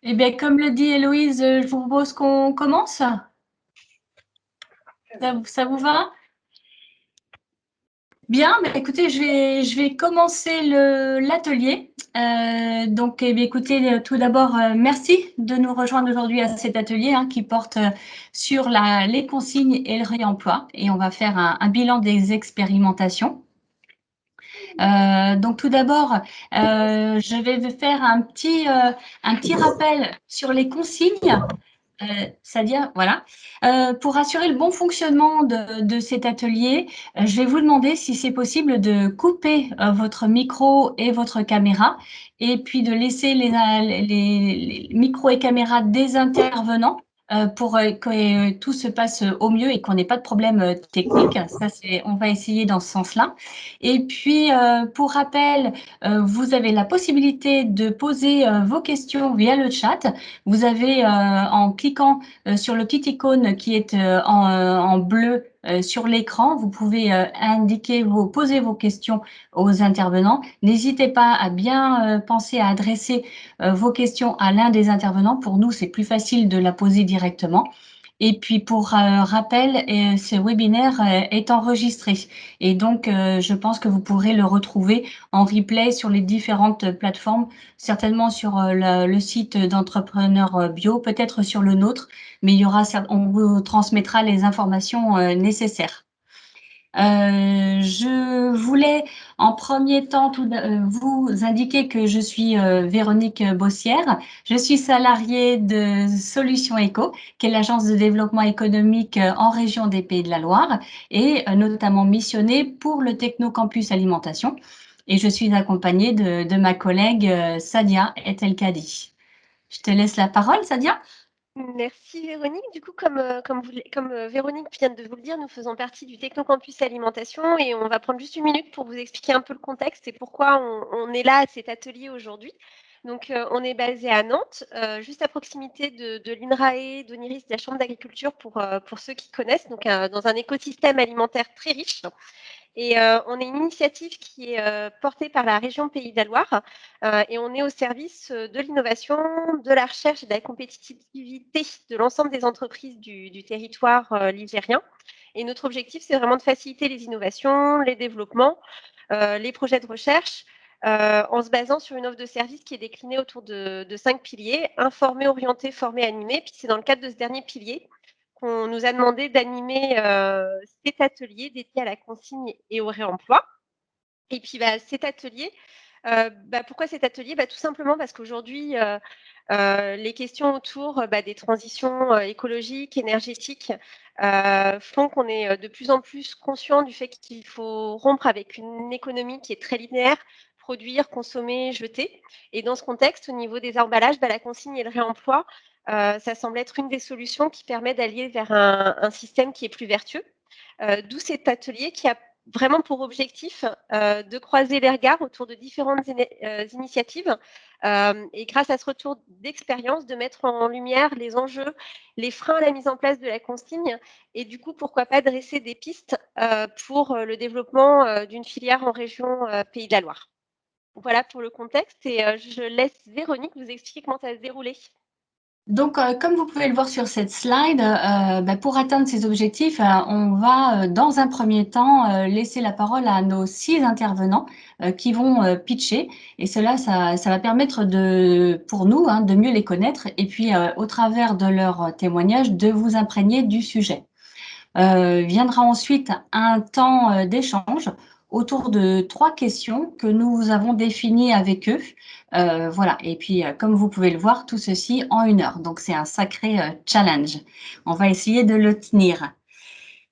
Eh bien, comme le dit Héloïse, je vous propose qu'on commence. Ça vous va? Bien, bah, écoutez, je vais commencer l'atelier. Donc, eh bien, écoutez, tout d'abord, merci de nous rejoindre aujourd'hui à cet atelier qui porte sur les consignes et le réemploi. Et on va faire un bilan des expérimentations. Donc tout d'abord, je vais faire un petit rappel sur les consignes, c'est-à-dire, voilà, pour assurer le bon fonctionnement de cet atelier, je vais vous demander si c'est possible de couper votre micro et votre caméra et puis de laisser les micros et caméras des intervenants pour que tout se passe au mieux et qu'on n'ait pas de problème technique. Ça, on va essayer dans ce sens-là. Et puis, pour rappel, vous avez la possibilité de poser vos questions via le chat. Vous avez, en cliquant sur le petit icône qui est en bleu sur l'écran, vous pouvez poser vos questions aux intervenants. N'hésitez pas à bien penser à adresser vos questions à l'un des intervenants. Pour nous, c'est plus facile de la poser directement. Et puis pour rappel, ce webinaire est enregistré et donc je pense que vous pourrez le retrouver en replay sur les différentes plateformes, certainement sur le site d'Entrepreneurs Bio, peut-être sur le nôtre, mais on vous transmettra les informations nécessaires. Je voulais en premier temps vous indiquer que je suis Véronique Bossière. Je suis salariée de Solutions Éco, qui est l'agence de développement économique en région des Pays de la Loire et notamment missionnée pour le Technocampus Alimentation. Et je suis accompagnée de ma collègue Sadia Etelkadi. Je te laisse la parole, Sadia. Merci Véronique. Du coup, comme Véronique vient de vous le dire, nous faisons partie du Technocampus Alimentation et on va prendre juste une minute pour vous expliquer un peu le contexte et pourquoi on est là à cet atelier aujourd'hui. Donc, on est basé à Nantes, juste à proximité de l'INRAE, d'Oniris, de la Chambre d'agriculture pour ceux qui connaissent, donc dans un écosystème alimentaire très riche. Et on est une initiative qui est portée par la région Pays de la Loire et on est au service de l'innovation, de la recherche et de la compétitivité de l'ensemble des entreprises du territoire ligérien. Et notre objectif, c'est vraiment de faciliter les innovations, les développements, les projets de recherche en se basant sur une offre de service qui est déclinée autour de 5 piliers: informer, orienter, former, animer. Puis c'est dans le cadre de ce dernier pilier qu'on nous a demandé d'animer cet atelier dédié à la consigne et au réemploi. Et puis cet atelier, pourquoi cet atelier? Tout simplement parce qu'aujourd'hui, les questions autour des transitions écologiques, énergétiques font qu'on est de plus en plus conscient du fait qu'il faut rompre avec une économie qui est très linéaire: produire, consommer, jeter. Et dans ce contexte, au niveau des emballages, la consigne et le réemploi, ça semble être une des solutions qui permet d'aller vers un système qui est plus vertueux. D'où cet atelier qui a vraiment pour objectif de croiser les regards autour de différentes initiatives et grâce à ce retour d'expérience, de mettre en lumière les enjeux, les freins à la mise en place de la consigne et du coup, pourquoi pas dresser des pistes pour le développement d'une filière en région Pays de la Loire. Voilà pour le contexte et je laisse Véronique vous expliquer comment ça va se dérouler. Donc, comme vous pouvez le voir sur cette slide, pour atteindre ces objectifs, on va, dans un premier temps, laisser la parole à nos 6 intervenants qui vont pitcher. Et cela, ça va permettre pour nous de mieux les connaître et puis, au travers de leurs témoignages, de vous imprégner du sujet. Viendra ensuite un temps d'échange autour de 3 questions que nous avons définies avec eux. Voilà, et puis comme vous pouvez le voir, tout ceci en 1 heure. Donc c'est un sacré challenge. On va essayer de le tenir.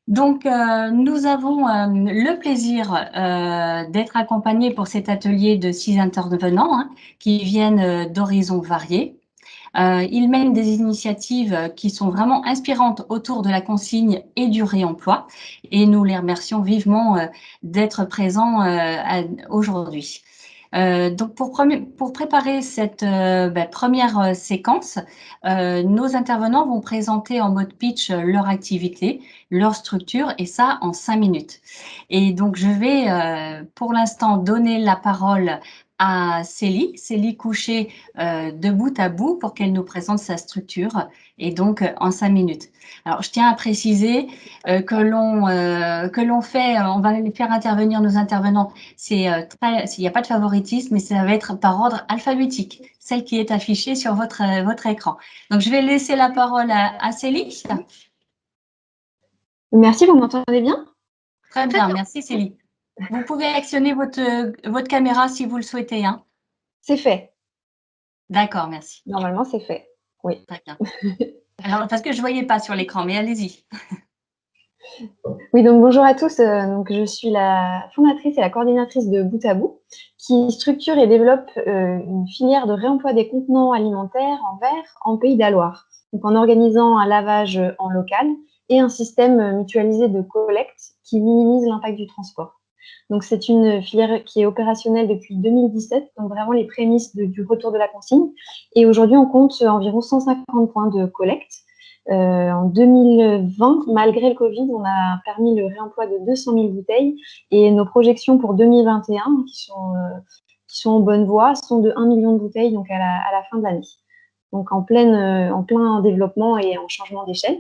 Donc nous avons le plaisir d'être accompagnés pour cet atelier de 6 intervenants qui viennent d'horizons variés. Ils mènent des initiatives qui sont vraiment inspirantes autour de la consigne et du réemploi et nous les remercions vivement d'être présents aujourd'hui. Donc pour préparer cette première séquence, nos intervenants vont présenter en mode pitch leur activité, leur structure et ça en 5 minutes. Et donc je vais pour l'instant donner la parole à Célie couché de bout à bout pour qu'elle nous présente sa structure et donc en 5 minutes. Alors, je tiens à préciser que l'on fait, on va les faire intervenir nos intervenants. Il n'y a pas de favoritisme, mais ça va être par ordre alphabétique, celle qui est affichée sur votre écran. Donc, je vais laisser la parole à Célie. Merci, vous m'entendez bien? Très bien, merci Célie. Vous pouvez actionner votre caméra si vous le souhaitez. Hein. C'est fait. D'accord, merci. Normalement, c'est fait. Oui. Très bien. Alors, parce que je ne voyais pas sur l'écran, mais allez-y. Oui, donc bonjour à tous. Donc, je suis la fondatrice et la coordinatrice de Bout à Bout, qui structure et développe une filière de réemploi des contenants alimentaires en verre en Pays de la Loire. Donc, en organisant un lavage en local et un système mutualisé de collecte qui minimise l'impact du transport. Donc, c'est une filière qui est opérationnelle depuis 2017, donc vraiment les prémices du retour de la consigne. Et aujourd'hui, on compte environ 150 points de collecte. En 2020, malgré le Covid, on a permis le réemploi de 200 000 bouteilles et nos projections pour 2021, qui sont en bonne voie, sont de 1 million de bouteilles donc à la fin de l'année. Donc en plein développement et en changement d'échelle.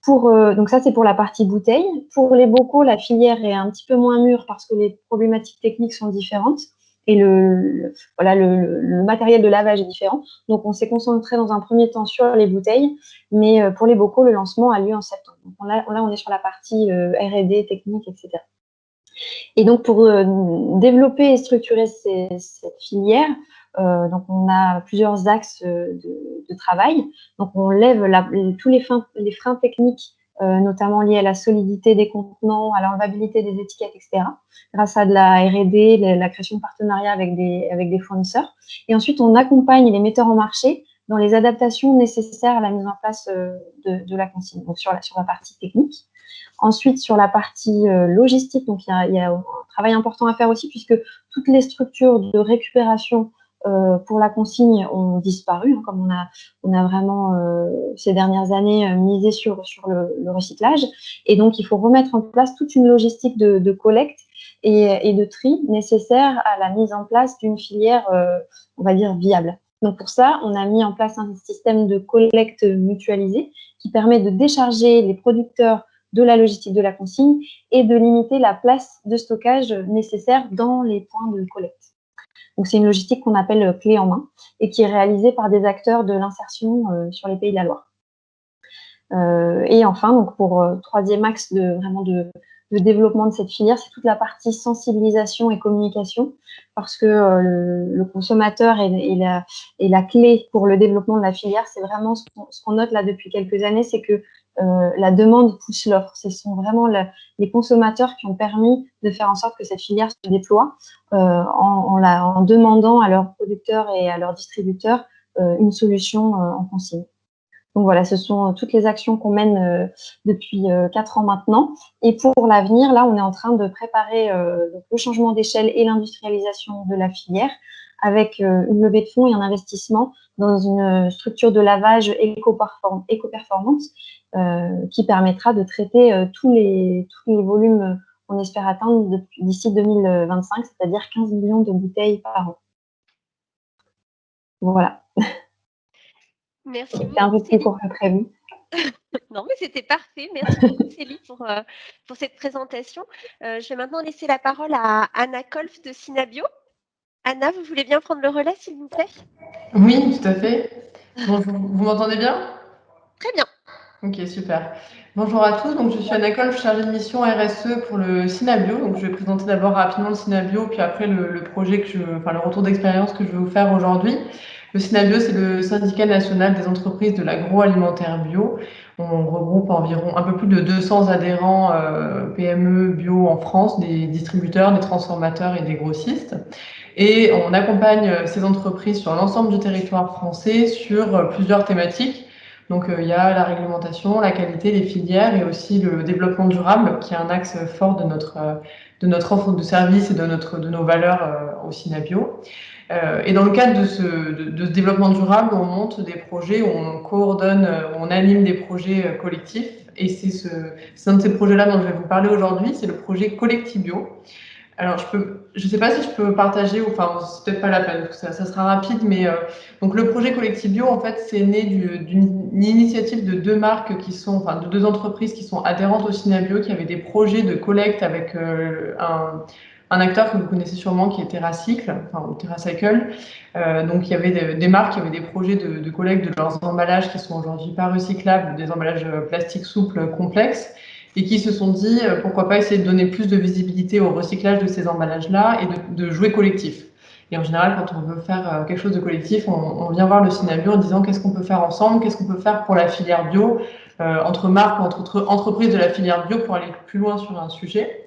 Donc ça, c'est pour la partie bouteille. Pour les bocaux, la filière est un petit peu moins mûre parce que les problématiques techniques sont différentes et le matériel de lavage est différent. Donc, on s'est concentré dans un premier temps sur les bouteilles, mais pour les bocaux, le lancement a lieu en septembre. Donc là, on est sur la partie R&D, technique, etc. Et donc, pour développer et structurer cette filière, donc on a plusieurs axes de travail. Donc, on lève tous les freins techniques, notamment liés à la solidité des contenants, à l'enlevabilité des étiquettes, etc., grâce à de la R&D, la création de partenariats avec des fournisseurs. Et ensuite, on accompagne les metteurs en marché dans les adaptations nécessaires à la mise en place de la consigne, donc sur la partie technique. Ensuite, sur la partie logistique, donc il y a un travail important à faire aussi, puisque toutes les structures de récupération pour la consigne ont disparu, hein, comme on a vraiment ces dernières années misé sur le recyclage. Et donc, il faut remettre en place toute une logistique de collecte et de tri nécessaire à la mise en place d'une filière, on va dire, viable. Donc, pour ça, on a mis en place un système de collecte mutualisé qui permet de décharger les producteurs de la logistique de la consigne et de limiter la place de stockage nécessaire dans les points de collecte. Donc, c'est une logistique qu'on appelle clé en main et qui est réalisée par des acteurs de l'insertion sur les Pays de la Loire. Et enfin, donc pour troisième axe de développement de cette filière, c'est toute la partie sensibilisation et communication, parce que le consommateur est la clé pour le développement de la filière. C'est vraiment ce qu'on note là depuis quelques années, c'est que la demande pousse l'offre. Ce sont vraiment les consommateurs qui ont permis de faire en sorte que cette filière se déploie en demandant à leurs producteurs et à leurs distributeurs une solution en consigne. Donc voilà, ce sont toutes les actions qu'on mène depuis 4 ans maintenant. Et pour l'avenir, là, on est en train de préparer le changement d'échelle et l'industrialisation de la filière avec une levée de fonds et un investissement dans une structure de lavage éco-performante qui permettra de traiter tous les volumes qu'on espère atteindre d'ici 2025, c'est-à-dire 15 millions de bouteilles par an. Voilà. Merci beaucoup. C'était un peu plus court que prévu. Non, mais c'était parfait. Merci beaucoup, Célie, pour cette présentation. Je vais maintenant laisser la parole à Anna Kolf de Synabio. Anna, vous voulez bien prendre le relais, s'il vous plaît? Oui, tout à fait. Bonjour, vous m'entendez bien? Très bien. Ok, super. Bonjour à tous, donc je suis Anna Kolf, chargée de mission RSE pour le Synabio. Donc je vais présenter d'abord rapidement le Synabio, puis après le projet le retour d'expérience que je vais vous faire aujourd'hui. Le Synabio, c'est le syndicat national des entreprises de l'agroalimentaire bio. On regroupe environ un peu plus de 200 adhérents PME bio en France, des distributeurs, des transformateurs et des grossistes. Et on accompagne ces entreprises sur l'ensemble du territoire français sur plusieurs thématiques. Donc, il y a la réglementation, la qualité, les filières et aussi le développement durable, qui est un axe fort de notre offre de services et de nos valeurs au Synabio. Et dans le cadre de ce développement durable, on monte des projets, on coordonne, on anime des projets collectifs. Et c'est un de ces projets-là dont je vais vous parler aujourd'hui, c'est le projet Collectibio. Alors, je sais pas si je peux partager, enfin, c'est peut-être pas la peine, parce que ça sera rapide, mais donc le projet Collectif Bio, en fait, c'est né d'une initiative de deux marques qui sont, enfin, de deux entreprises qui sont adhérentes au Synabio, qui avaient des projets de collecte avec un acteur que vous connaissez sûrement, qui est TerraCycle, enfin, ou TerraCycle. Donc, il y avait des marques qui avaient des projets de collecte de leurs emballages qui sont aujourd'hui pas recyclables, des emballages plastiques souples complexes, et qui se sont dit pourquoi pas essayer de donner plus de visibilité au recyclage de ces emballages-là et de jouer collectif. Et en général, quand on veut faire quelque chose de collectif, on vient voir le Synabio en disant qu'est-ce qu'on peut faire ensemble, qu'est-ce qu'on peut faire pour la filière bio, entre marques ou entre entreprises de la filière bio pour aller plus loin sur un sujet.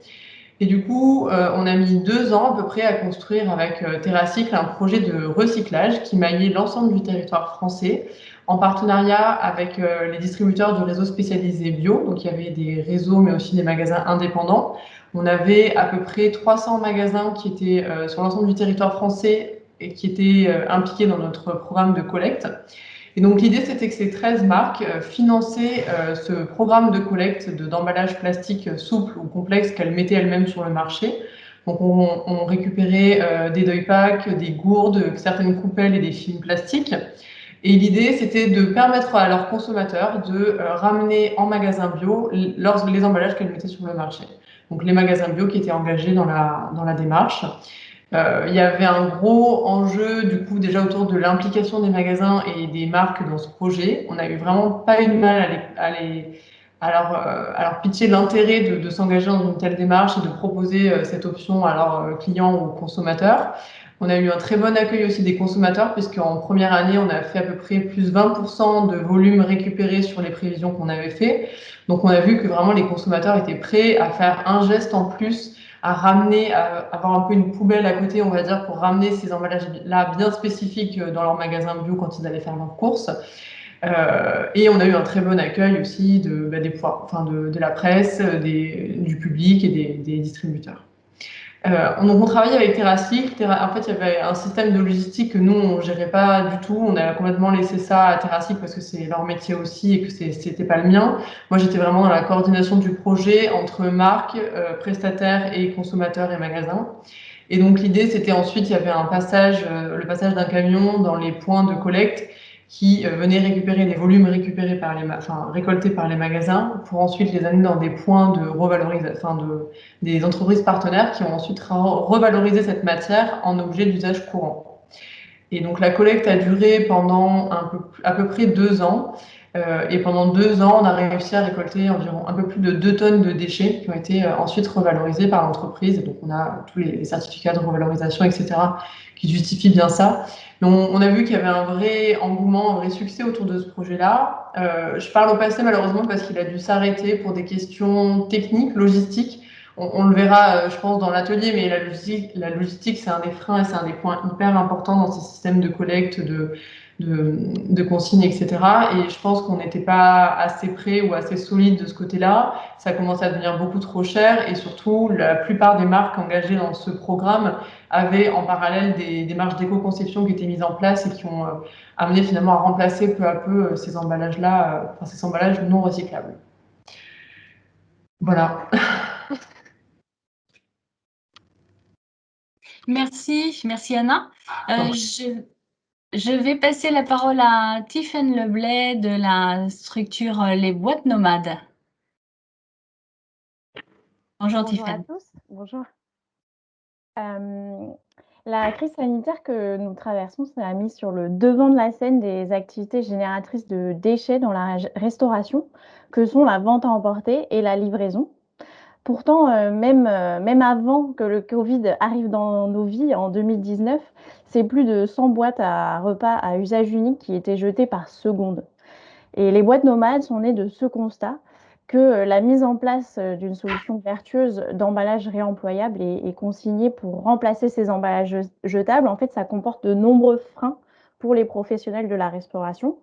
Et du coup, on a mis 2 ans à peu près à construire avec TerraCycle un projet de recyclage qui maillait l'ensemble du territoire français en partenariat avec les distributeurs du réseau spécialisé bio. Donc, il y avait des réseaux, mais aussi des magasins indépendants. On avait à peu près 300 magasins qui étaient sur l'ensemble du territoire français et qui étaient impliqués dans notre programme de collecte. Et donc l'idée, c'était que ces 13 marques finançaient ce programme de collecte d'emballages plastiques souples ou complexes qu'elles mettaient elles-mêmes sur le marché. Donc on récupérait des deuil packs, des gourdes, certaines coupelles et des films plastiques. Et l'idée, c'était de permettre à leurs consommateurs de ramener en magasin bio les emballages qu'elles mettaient sur le marché. Donc les magasins bio qui étaient engagés dans la démarche. Il y avait un gros enjeu du coup déjà autour de l'implication des magasins et des marques dans ce projet. On a eu vraiment pas eu de mal à leur pitcher l'intérêt de s'engager dans une telle démarche et de proposer cette option à leurs clients ou consommateurs. On a eu un très bon accueil aussi des consommateurs puisqu'en première année, on a fait à peu près plus 20% de volume récupéré sur les prévisions qu'on avait fait. Donc on a vu que vraiment les consommateurs étaient prêts à faire un geste en plus, à ramener, à avoir un peu une poubelle à côté, on va dire, pour ramener ces emballages-là bien spécifiques dans leur magasin bio quand ils allaient faire leurs courses. Et on a eu un très bon accueil aussi de la presse, du public et des distributeurs. Donc on travaillait avec TerraCycle. En fait, il y avait un système de logistique que nous, on ne gérait pas du tout. On a complètement laissé ça à TerraCycle parce que c'est leur métier aussi et que c'était pas le mien. Moi, j'étais vraiment dans la coordination du projet entre marques, prestataires et consommateurs et magasins. Et donc l'idée, c'était ensuite, il y avait le passage d'un camion dans les points de collecte qui venait récupérer les volumes récoltés par les magasins pour ensuite les amener dans des points de revalorisation, des entreprises partenaires qui ont ensuite revalorisé cette matière en objet d'usage courant. Et donc la collecte a duré pendant à peu près 2 ans. Et pendant 2 ans, on a réussi à récolter environ un peu plus de 2 tonnes de déchets qui ont été ensuite revalorisés par l'entreprise. Et donc on a tous les certificats de revalorisation, etc., qui justifient bien ça. Mais on a vu qu'il y avait un vrai engouement, un vrai succès autour de ce projet-là. Je parle au passé malheureusement parce qu'il a dû s'arrêter pour des questions techniques, logistiques. On le verra, je pense, dans l'atelier, mais la logistique, c'est un des freins et c'est un des points hyper importants dans ces systèmes de collecte, de consignes, etc. Et je pense qu'on n'était pas assez prêt ou assez solide de ce côté-là. Ça commence à devenir beaucoup trop cher et surtout, la plupart des marques engagées dans ce programme avaient en parallèle des démarches d'éco-conception qui étaient mises en place et qui ont amené finalement à remplacer peu à peu ces emballages-là, ces emballages non recyclables. Voilà. Merci Anna. Je vais passer la parole à Tiffaine Leblay de la structure Les Boîtes Nomades. Bonjour Tiffaine. Bonjour à tous. Bonjour. La crise sanitaire que nous traversons, ça a mis sur le devant de la scène des activités génératrices de déchets dans la restauration, que sont la vente à emporter et la livraison. Pourtant, même avant que le Covid arrive dans nos vies en 2019, c'est plus de 100 boîtes à repas à usage unique qui étaient jetées par seconde. Et les boîtes nomades sont nées de ce constat que la mise en place d'une solution vertueuse d'emballage réemployable et consigné pour remplacer ces emballages jetables, en fait, ça comporte de nombreux freins pour les professionnels de la restauration.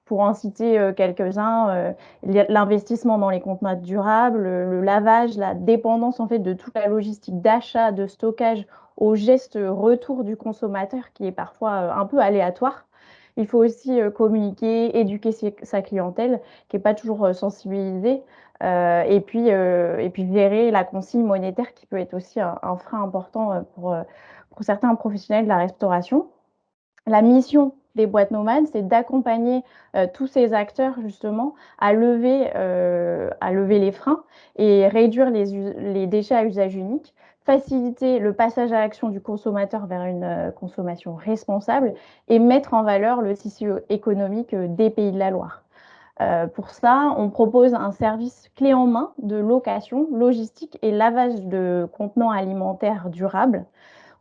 Pour en citer quelques-uns, l'investissement dans les contenants durables, le lavage, la dépendance en fait de toute la logistique d'achat, de stockage au geste retour du consommateur qui est parfois un peu aléatoire. Il faut aussi communiquer, éduquer sa clientèle qui n'est pas toujours sensibilisée Et puis gérer la consigne monétaire qui peut être aussi un frein important pour certains professionnels de la restauration. La mission des boîtes nomades, c'est d'accompagner tous ces acteurs justement à lever les freins et réduire les déchets à usage unique, faciliter le passage à l'action du consommateur vers une consommation responsable et mettre en valeur le tissu économique des Pays de la Loire. Pour ça, on propose un service clé en main de location, logistique et lavage de contenants alimentaires durables.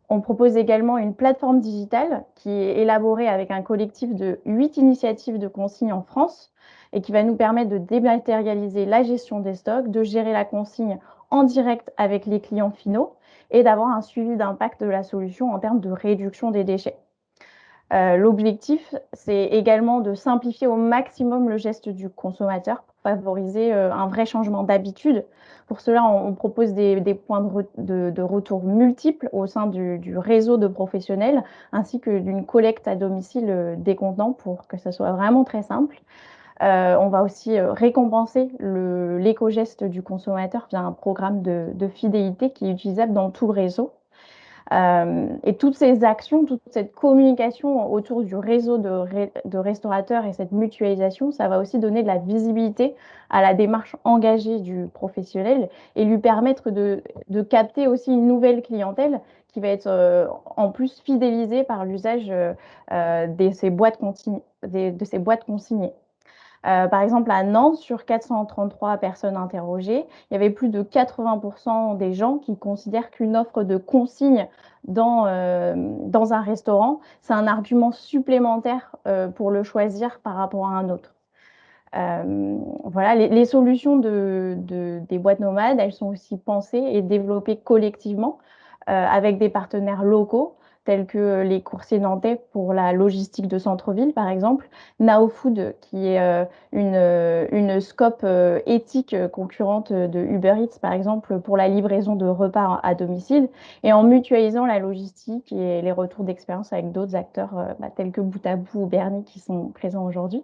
On propose également une plateforme digitale qui est élaborée avec un collectif de 8 initiatives de consigne en France et qui va nous permettre de dématérialiser la gestion des stocks, de gérer la consigne en direct avec les clients finaux et d'avoir un suivi d'impact de la solution en termes de réduction des déchets. L'objectif, c'est également de simplifier au maximum le geste du consommateur pour favoriser un vrai changement d'habitude. Pour cela, on propose des points de retour multiples au sein du réseau de professionnels, ainsi que d'une collecte à domicile des contenants pour que ça soit vraiment très simple. On va aussi récompenser l'éco-geste du consommateur via un programme de fidélité qui est utilisable dans tout le réseau. Et toutes ces actions, toute cette communication autour du réseau de restaurateurs et cette mutualisation, ça va aussi donner de la visibilité à la démarche engagée du professionnel et lui permettre de capter aussi une nouvelle clientèle qui va être en plus fidélisée par l'usage de ces boîtes consignées. Par exemple, à Nantes, sur 433 personnes interrogées, il y avait plus de 80% des gens qui considèrent qu'une offre de consigne dans un restaurant, c'est un argument supplémentaire pour le choisir par rapport à un autre. Voilà, les solutions des boîtes nomades, elles sont aussi pensées et développées collectivement avec des partenaires locaux tels que les coursiers nantais pour la logistique de centre-ville, par exemple, Now Food, qui est une scope éthique concurrente de Uber Eats, par exemple, pour la livraison de repas à domicile, et en mutualisant la logistique et les retours d'expérience avec d'autres acteurs tels que Bout à Bout ou Berny qui sont présents aujourd'hui.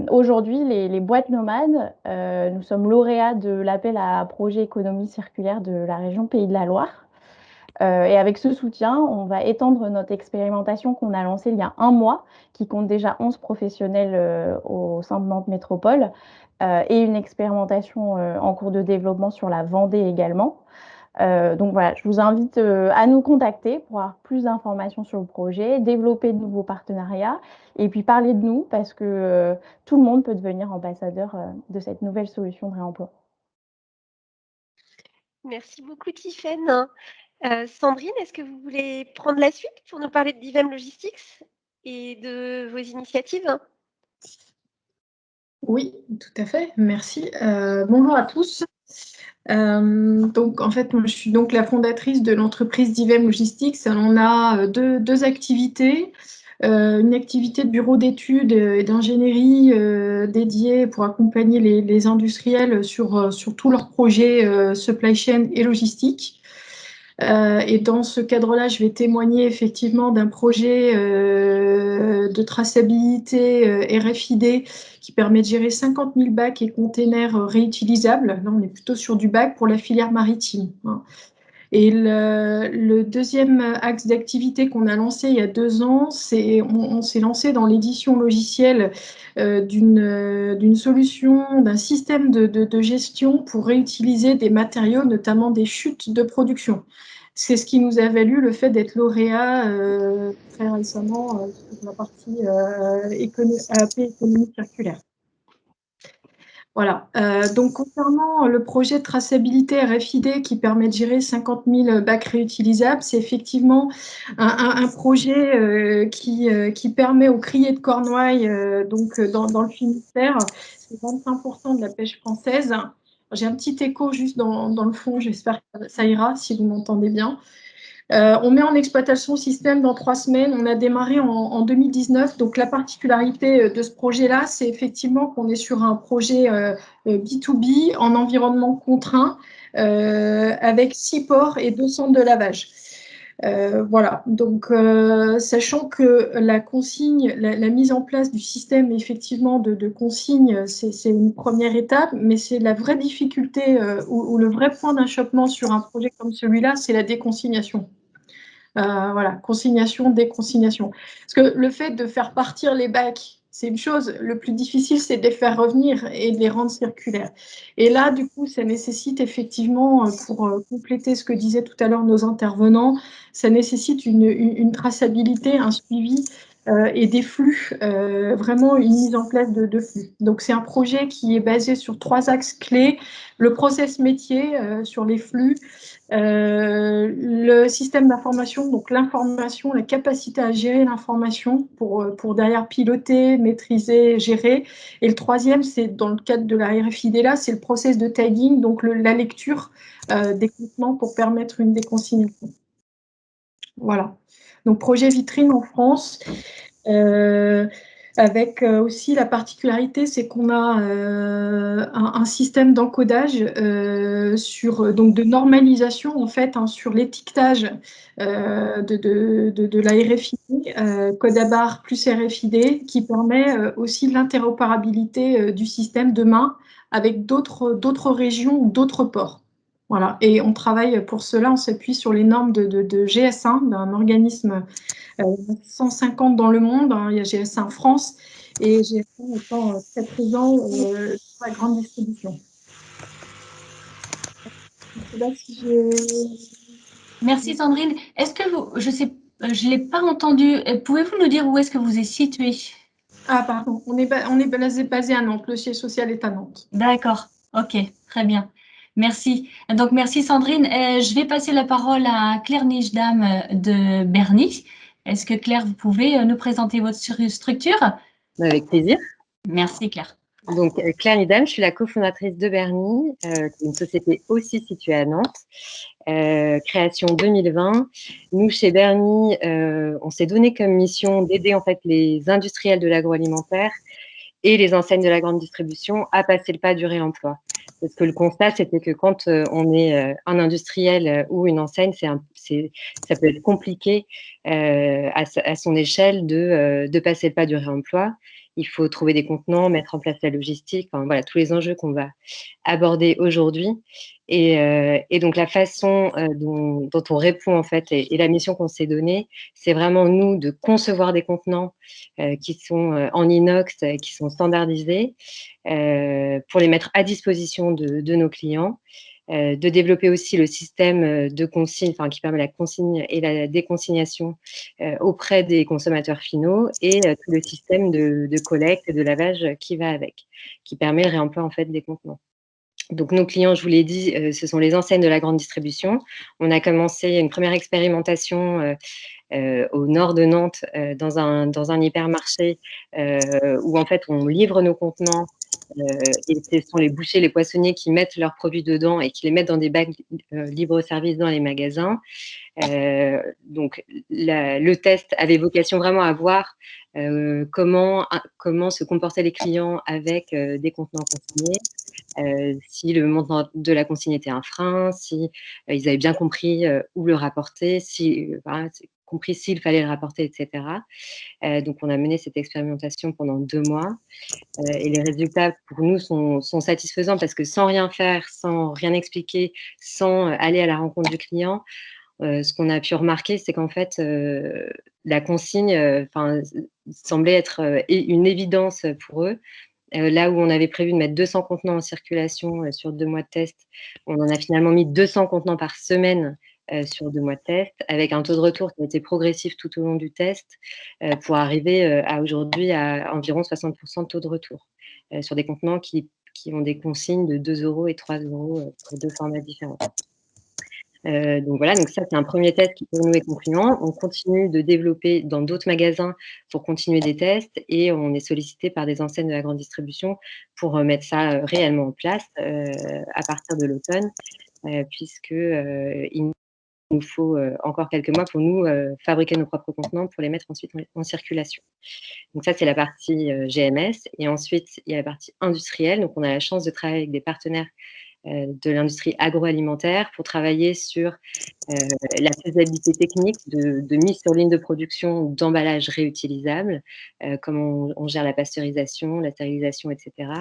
Aujourd'hui, les boîtes nomades, nous sommes lauréats de l'appel à projet économie circulaire de la région Pays de la Loire. Et avec ce soutien, on va étendre notre expérimentation qu'on a lancée il y a un mois, qui compte déjà 11 professionnels au sein de Nantes Métropole, et une expérimentation en cours de développement sur la Vendée également. Donc voilà, je vous invite à nous contacter pour avoir plus d'informations sur le projet, développer de nouveaux partenariats et puis parler de nous parce que tout le monde peut devenir ambassadeur de cette nouvelle solution de réemploi. Merci beaucoup, Tiffaine. Sandrine, est-ce que vous voulez prendre la suite pour nous parler de Divem Logistics et de vos initiatives? Oui, tout à fait. Merci. Bonjour à tous. Donc, en fait, moi, je suis donc la fondatrice de l'entreprise Divem Logistics. On a deux activités. Une activité de bureau d'études et d'ingénierie dédiée pour accompagner les industriels sur tous leurs projets supply chain et logistique. Et dans ce cadre-là, je vais témoigner effectivement d'un projet de traçabilité RFID qui permet de gérer 50 000 bacs et containers réutilisables. Là, on est plutôt sur du bac pour la filière maritime. Et le deuxième axe d'activité qu'on a lancé il y a 2 ans, on s'est lancé dans l'édition logicielle d'une solution, d'un système de gestion pour réutiliser des matériaux, notamment des chutes de production. C'est ce qui nous a valu le fait d'être lauréat très récemment sur la partie AAP économie circulaire. Voilà. Donc, concernant le projet de traçabilité RFID qui permet de gérer 50 000 bacs réutilisables, c'est effectivement un projet qui permet aux criées de Cornouailles, donc dans le Finistère, c'est 25% de la pêche française. J'ai un petit écho juste dans le fond, j'espère que ça ira si vous m'entendez bien. On met en exploitation le système dans 3 semaines. On a démarré en 2019. Donc, la particularité de ce projet-là, c'est effectivement qu'on est sur un projet B2B en environnement contraint avec 6 ports et 2 centres de lavage. Voilà, donc sachant que la consigne, la mise en place du système effectivement de consigne, c'est une première étape, mais c'est la vraie difficulté ou le vrai point d'achoppement sur un projet comme celui-là, c'est la déconsignation. Voilà, consignation, déconsignation. Parce que le fait de faire partir les bacs, c'est une chose. Le plus difficile, c'est de les faire revenir et de les rendre circulaires. Et là, du coup, ça nécessite effectivement, pour compléter ce que disaient tout à l'heure nos intervenants, ça nécessite une traçabilité, un suivi et des flux, vraiment une mise en place de flux. Donc, c'est un projet qui est basé sur 3 axes clés. Le process métier sur les flux, le système d'information, donc l'information, la capacité à gérer l'information pour derrière piloter, maîtriser, gérer. Et le troisième, c'est dans le cadre de la RFID là, c'est le process de tagging, donc la lecture des contenants pour permettre une déconsignation. Voilà. Donc projet vitrine en France. Avec aussi la particularité, c'est qu'on a un système d'encodage donc de normalisation en fait sur l'étiquetage de la RFID, code à barre plus RFID, qui permet aussi l'interopérabilité du système demain avec d'autres régions ou d'autres ports. Voilà. Et on travaille pour cela, on s'appuie sur les normes de GS1, d'un organisme 150 dans le monde, hein. Il y a GS1 France et GS1 étant très présent dans la grande distribution. Merci Sandrine. Est-ce que vous, je sais, je l'ai pas entendu. Pouvez-vous nous dire où est-ce que vous êtes situé? Ah pardon, on est basé à Nantes. Le siège social est à Nantes. D'accord. Ok, très bien. Merci. Donc merci Sandrine. Je vais passer la parole à Claire Nijdam de Berny. Est-ce que Claire, vous pouvez nous présenter votre structure? Avec plaisir. Merci Claire. Donc, Claire Nijdam, je suis la cofondatrice de Berny, qui est une société aussi située à Nantes, création 2020. Nous, chez Berny, on s'est donné comme mission d'aider en fait les industriels de l'agroalimentaire et les enseignes de la grande distribution à passer le pas du réemploi. Parce que le constat, c'était que quand on est un industriel ou une enseigne, ça peut être compliqué à son échelle de passer le pas du réemploi. Il faut trouver des contenants, mettre en place la logistique, enfin, voilà, tous les enjeux qu'on va aborder aujourd'hui. Et donc, la façon dont on répond, en fait, et la mission qu'on s'est donnée, c'est vraiment, nous, de concevoir des contenants qui sont en inox, qui sont standardisés, pour les mettre à disposition de nos clients, de développer aussi le système de consigne, enfin, qui permet la consigne et la déconsignation auprès des consommateurs finaux, et tout le système de collecte et de lavage qui va avec, qui permet le réemploi en fait des contenants. Donc, nos clients, je vous l'ai dit, ce sont les enseignes de la grande distribution. On a commencé une première expérimentation au nord de Nantes, dans un hypermarché où en fait on livre nos contenants et ce sont les bouchers, les poissonniers qui mettent leurs produits dedans et qui les mettent dans des bacs libre-service dans les magasins. Donc, le test avait vocation vraiment à voir comment se comportaient les clients avec des contenants consignés, si le montant de la consigne était un frein, si ils avaient bien compris où le rapporter, voilà, compris s'il fallait le rapporter, etc. Donc, on a mené cette expérimentation pendant 2 mois. Et les résultats, pour nous, sont satisfaisants parce que sans rien faire, sans rien expliquer, sans aller à la rencontre du client, ce qu'on a pu remarquer, c'est qu'en fait, la consigne semblait être une évidence pour eux. Là où on avait prévu de mettre 200 contenants en circulation sur 2 mois de test, on en a finalement mis 200 contenants par semaine sur 2 mois de test, avec un taux de retour qui a été progressif tout au long du test, pour arriver à aujourd'hui à environ 60% de taux de retour sur des contenants qui ont des consignes de 2 € et 3 € pour 2 formats différents. Donc voilà, donc ça c'est un premier test qui pour nous est concluant. On continue de développer dans d'autres magasins pour continuer des tests et on est sollicité par des enseignes de la grande distribution pour mettre ça réellement en place à partir de l'automne, puisque il nous faut encore quelques mois pour nous fabriquer nos propres contenants pour les mettre ensuite en circulation. Donc ça c'est la partie GMS, et ensuite il y a la partie industrielle. Donc on a la chance de travailler avec des partenaires de l'industrie agroalimentaire pour travailler sur la faisabilité technique de mise sur ligne de production d'emballages réutilisables, comment on gère la pasteurisation, la stérilisation, etc.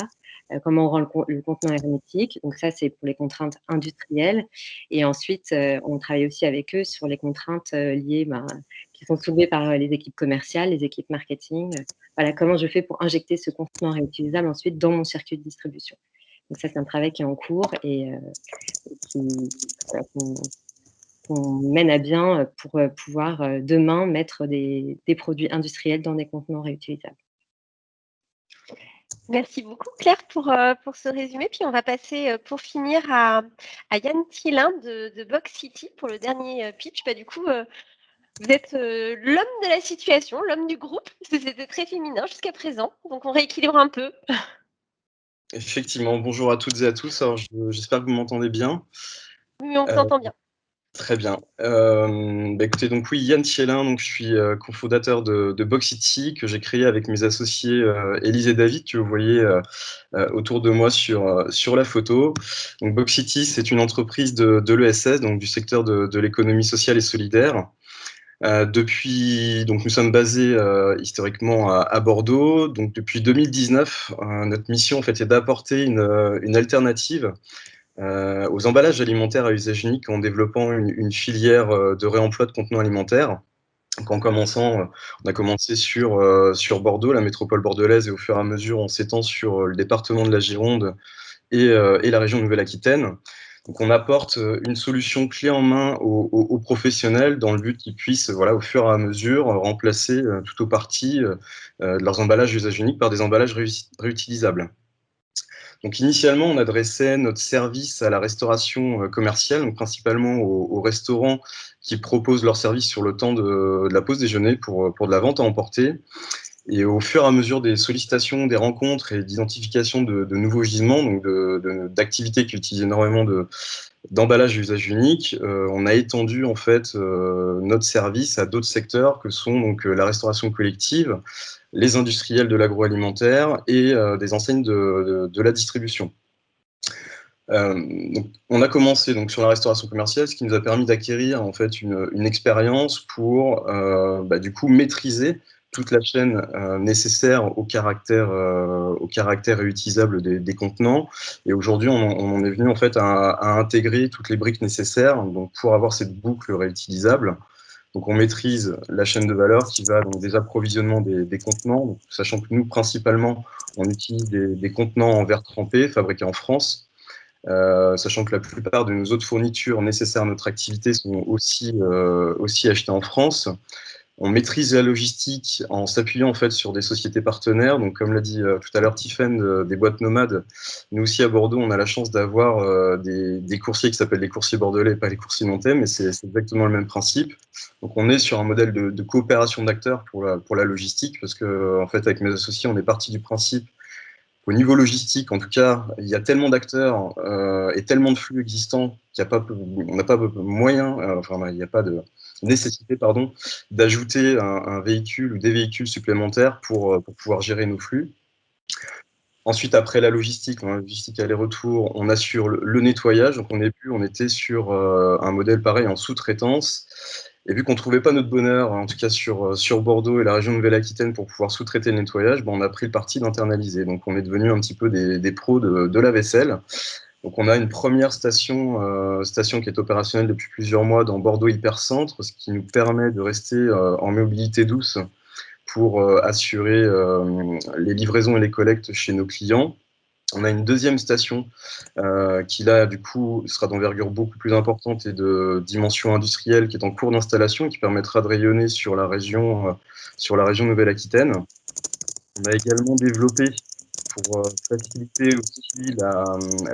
Comment on rend le contenant hermétique. Donc ça, c'est pour les contraintes industrielles. Et ensuite, on travaille aussi avec eux sur les contraintes liées qui sont soulevées par les équipes commerciales, les équipes marketing. Voilà, comment je fais pour injecter ce contenant réutilisable ensuite dans mon circuit de distribution. Donc ça, c'est un travail qui est en cours et qu'on mène à bien pour pouvoir demain mettre des produits industriels dans des contenants réutilisables. Merci beaucoup Claire pour ce résumé. Puis on va passer pour finir à Yann Thielin de Box City pour le dernier pitch. Du coup, vous êtes l'homme de la situation, l'homme du groupe. C'était très féminin jusqu'à présent. Donc on rééquilibre un peu. Effectivement, bonjour à toutes et à tous. Alors, j'espère que vous m'entendez bien. Oui, on s'entend bien. Très bien. Écoutez, donc oui, Yann Thielin, donc je suis cofondateur de Box City, que j'ai créé avec mes associés Élise et David, que vous voyez autour de moi sur la photo. Donc Box City, c'est une entreprise de l'ESS, donc du secteur de l'économie sociale et solidaire. Donc nous sommes basés historiquement à Bordeaux. Donc depuis 2019, notre mission en fait est d'apporter une alternative aux emballages alimentaires à usage unique en développant une filière de réemploi de contenants alimentaires. Donc on a commencé sur Bordeaux, la métropole bordelaise, et au fur et à mesure on s'étend sur le département de la Gironde et la région Nouvelle-Aquitaine. Donc on apporte une solution clé en main aux professionnels dans le but qu'ils puissent, au fur et à mesure, remplacer tout ou partie de leurs emballages usage unique par des emballages réutilisables. Donc initialement, on adressait notre service à la restauration commerciale, donc principalement aux restaurants qui proposent leurs services sur le temps de la pause déjeuner pour de la vente à emporter. Et au fur et à mesure des sollicitations, des rencontres et d'identification de nouveaux gisements, donc d'activités qui utilisent énormément d'emballages à usage unique, on a étendu en fait notre service à d'autres secteurs que sont donc la restauration collective, les industriels de l'agroalimentaire et des enseignes de la distribution. Donc, on a commencé donc, sur la restauration commerciale, ce qui nous a permis d'acquérir en fait une expérience pour du coup maîtriser toute la chaîne nécessaire au caractère réutilisable des contenants. Et aujourd'hui, on en est venu en fait à intégrer toutes les briques nécessaires donc, pour avoir cette boucle réutilisable. Donc on maîtrise la chaîne de valeur qui va donc des approvisionnements des contenants, donc, sachant que nous, principalement, on utilise des contenants en verre trempé fabriqués en France, sachant que la plupart de nos autres fournitures nécessaires à notre activité sont aussi achetées en France. On maîtrise la logistique en s'appuyant en fait sur des sociétés partenaires. Donc, comme l'a dit tout à l'heure Tiffaine des boîtes nomades, nous aussi à Bordeaux, on a la chance d'avoir des coursiers qui s'appellent les coursiers bordelais, pas les coursiers nantais, mais c'est exactement le même principe. Donc, on est sur un modèle de coopération d'acteurs pour la logistique, parce que en fait, avec mes associés, on est parti du principe qu'au niveau logistique, en tout cas, il y a tellement d'acteurs et tellement de flux existants qu'on n'a pas moyen, il n'y a pas de nécessité d'ajouter un véhicule ou des véhicules supplémentaires pour pouvoir gérer nos flux. Ensuite, après la logistique aller-retour, on assure le nettoyage. Donc on était sur un modèle pareil en sous-traitance. Et vu qu'on ne trouvait pas notre bonheur, en tout cas sur Bordeaux et la région Nouvelle-Aquitaine, pour pouvoir sous-traiter le nettoyage, on a pris le parti d'internaliser. Donc on est devenu un petit peu des pros de la vaisselle. Donc on a une première station qui est opérationnelle depuis plusieurs mois dans Bordeaux Hypercentre, ce qui nous permet de rester en mobilité douce pour assurer les livraisons et les collectes chez nos clients. On a une deuxième station qui là du coup sera d'envergure beaucoup plus importante et de dimension industrielle, qui est en cours d'installation et qui permettra de rayonner sur la région Nouvelle-Aquitaine. On a également développé, pour faciliter aussi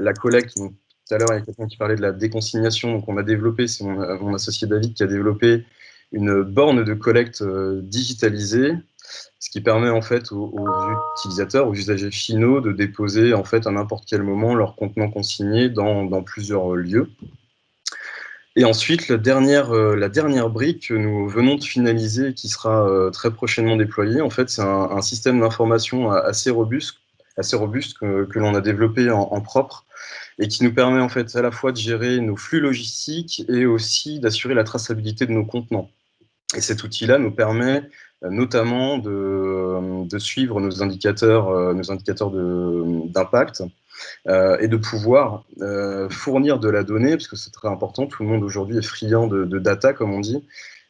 la collecte. Donc, tout à l'heure, il y a quelqu'un qui parlait de la déconsignation. Donc, on a développé, c'est mon associé David qui a développé une borne de collecte digitalisée, ce qui permet en fait aux utilisateurs, aux usagers finaux, de déposer en fait à n'importe quel moment leurs contenants consignés dans plusieurs lieux. Et ensuite, la dernière brique que nous venons de finaliser, qui sera très prochainement déployée, en fait, c'est un système d'information assez robuste assez robuste que l'on a développé en propre et qui nous permet en fait à la fois de gérer nos flux logistiques et aussi d'assurer la traçabilité de nos contenants. Et cet outil-là nous permet notamment de suivre nos indicateurs d'impact et de pouvoir fournir de la donnée, parce que c'est très important, tout le monde aujourd'hui est friand de data, comme on dit.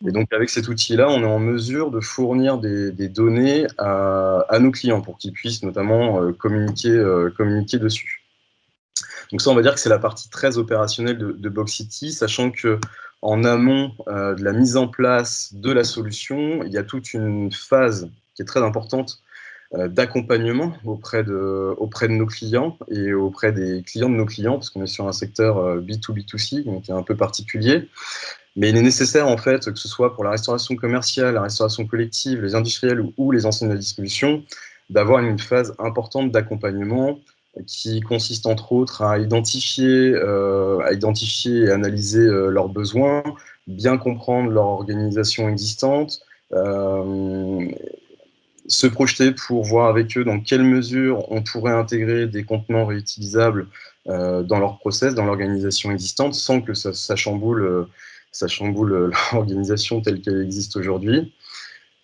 Et donc, avec cet outil-là, on est en mesure de fournir des données à nos clients pour qu'ils puissent notamment communiquer dessus. Donc ça, on va dire que c'est la partie très opérationnelle de Boxity, sachant que en amont de la mise en place de la solution, il y a toute une phase qui est très importante d'accompagnement auprès de nos clients et auprès des clients de nos clients, parce qu'on est sur un secteur B2B2C, donc qui est un peu particulier. Mais il est nécessaire, en fait, que ce soit pour la restauration commerciale, la restauration collective, les industriels ou les enseignes de distribution, d'avoir une phase importante d'accompagnement qui consiste entre autres à identifier et analyser leurs besoins, bien comprendre leur organisation existante, se projeter pour voir avec eux dans quelle mesure on pourrait intégrer des contenants réutilisables dans leur process, dans l'organisation existante, sans que ça chamboule l'organisation telle qu'elle existe aujourd'hui.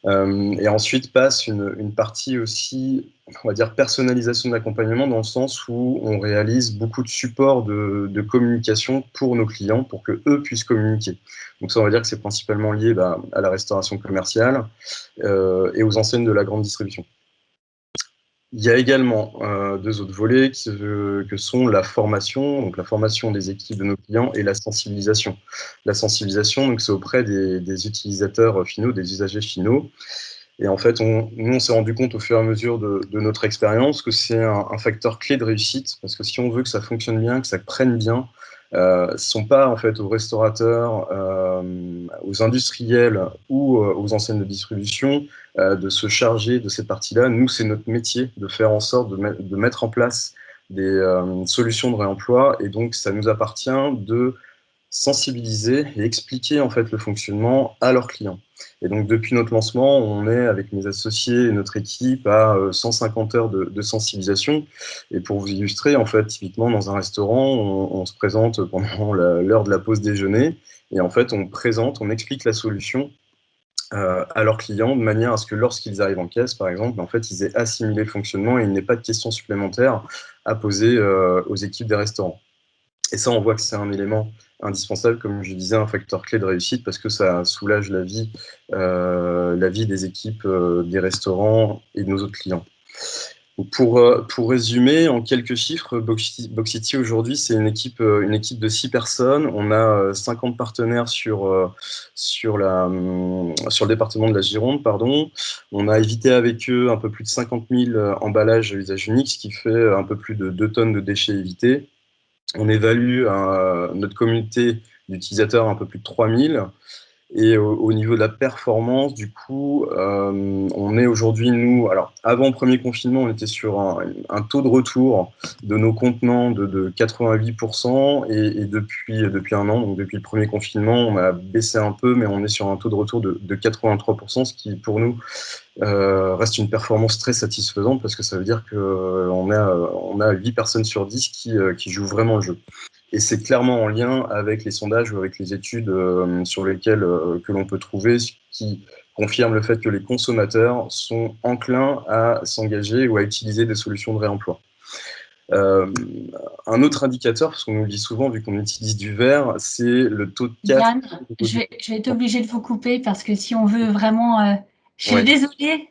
Et ensuite passe une partie aussi, on va dire, personnalisation de l'accompagnement, dans le sens où on réalise beaucoup de supports de communication pour nos clients, pour qu'eux puissent communiquer. Donc ça, on va dire que c'est principalement lié à la restauration commerciale et aux enseignes de la grande distribution. Il y a également deux autres volets que sont la formation, donc la formation des équipes de nos clients, et la sensibilisation. La sensibilisation, donc c'est auprès des utilisateurs finaux, des usagers finaux. Et en fait, nous, on s'est rendu compte au fur et à mesure de notre expérience que c'est un facteur clé de réussite, parce que si on veut que ça fonctionne bien, que ça prenne bien, ce ne sont pas en fait aux restaurateurs, aux industriels ou aux enseignes de distribution de se charger de cette partie-là. Nous, c'est notre métier de faire en sorte de mettre en place des solutions de réemploi, et donc ça nous appartient de sensibiliser et expliquer en fait le fonctionnement à leurs clients. Et donc depuis notre lancement, on est avec mes associés et notre équipe à 150 heures de sensibilisation. Et pour vous illustrer, en fait, typiquement dans un restaurant, on se présente pendant l'heure de la pause déjeuner, et en fait on explique la solution à leurs clients, de manière à ce que lorsqu'ils arrivent en caisse, par exemple, en fait, ils aient assimilé le fonctionnement et il n'ait pas de questions supplémentaires à poser aux équipes des restaurants. Et ça, on voit que c'est un élément indispensable, comme je disais, un facteur clé de réussite, parce que ça soulage la vie des équipes des restaurants et de nos autres clients. Donc pour résumer, en quelques chiffres, Boxity aujourd'hui, c'est une équipe de 6 personnes. On a 50 partenaires sur le département de la Gironde, pardon. On a évité avec eux un peu plus de 50 000 emballages à usage unique, ce qui fait un peu plus de 2 tonnes de déchets évités. On évalue notre communauté d'utilisateurs un peu plus de 3000. Et au niveau de la performance, du coup, on est aujourd'hui, nous, alors avant le premier confinement, on était sur un taux de retour de nos contenants de 88%, et depuis un an, donc depuis le premier confinement, on a baissé un peu, mais on est sur un taux de retour de 83%, ce qui pour nous reste une performance très satisfaisante, parce que ça veut dire qu'on a 8 personnes sur 10 qui jouent vraiment le jeu. Et c'est clairement en lien avec les sondages ou avec les études sur lesquelles que l'on peut trouver, ce qui confirme le fait que les consommateurs sont enclins à s'engager ou à utiliser des solutions de réemploi. Un autre indicateur, parce qu'on nous le dit souvent, vu qu'on utilise du verre, c'est le taux de casse. Yann, je vais être obligée de vous couper, parce que si on veut vraiment... je suis désolée,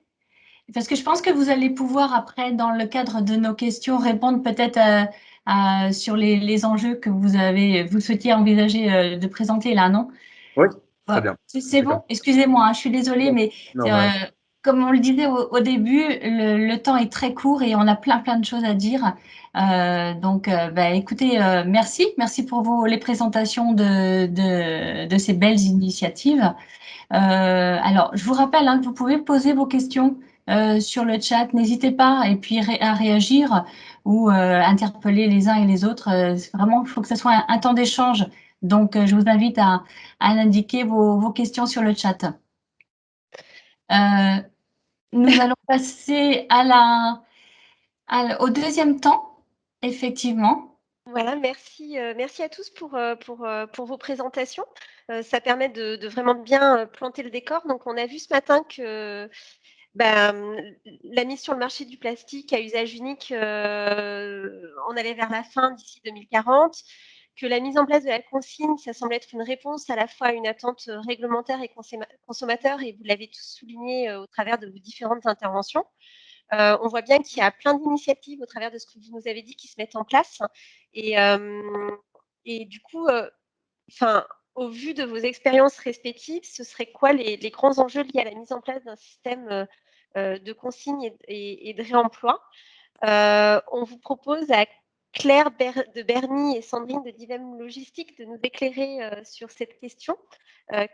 parce que je pense que vous allez pouvoir, après, dans le cadre de nos questions, répondre peut-être sur les enjeux que vous souhaitiez envisager de présenter là, non? Oui, très bien. C'est bon? Excusez-moi, je suis désolée, mais comme on le disait au début, le temps est très court et on a plein de choses à dire. Donc, écoutez, merci pour les présentations de ces belles initiatives. Alors, je vous rappelle que vous pouvez poser vos questions sur le chat. N'hésitez pas, et puis à réagir ou interpeller les uns et les autres. Vraiment, il faut que ce soit un temps d'échange. Donc, je vous invite à indiquer vos questions sur le chat. Nous allons passer à Au deuxième temps, effectivement. Voilà, merci à tous pour vos présentations. Ça permet de vraiment bien planter le décor. Donc, on a vu ce matin que la mise sur le marché du plastique à usage unique, on allait vers la fin d'ici 2040, que la mise en place de la consigne, ça semble être une réponse à la fois à une attente réglementaire et consommateur, et vous l'avez tous souligné au travers de vos différentes interventions. On voit bien qu'il y a plein d'initiatives au travers de ce que vous nous avez dit qui se mettent en place. Et du coup, au vu de vos expériences respectives, ce serait quoi les grands enjeux liés à la mise en place d'un système de consigne et de réemploi? On vous propose à Claire de Berny et Sandrine de Divem Logistique de nous éclairer sur cette question.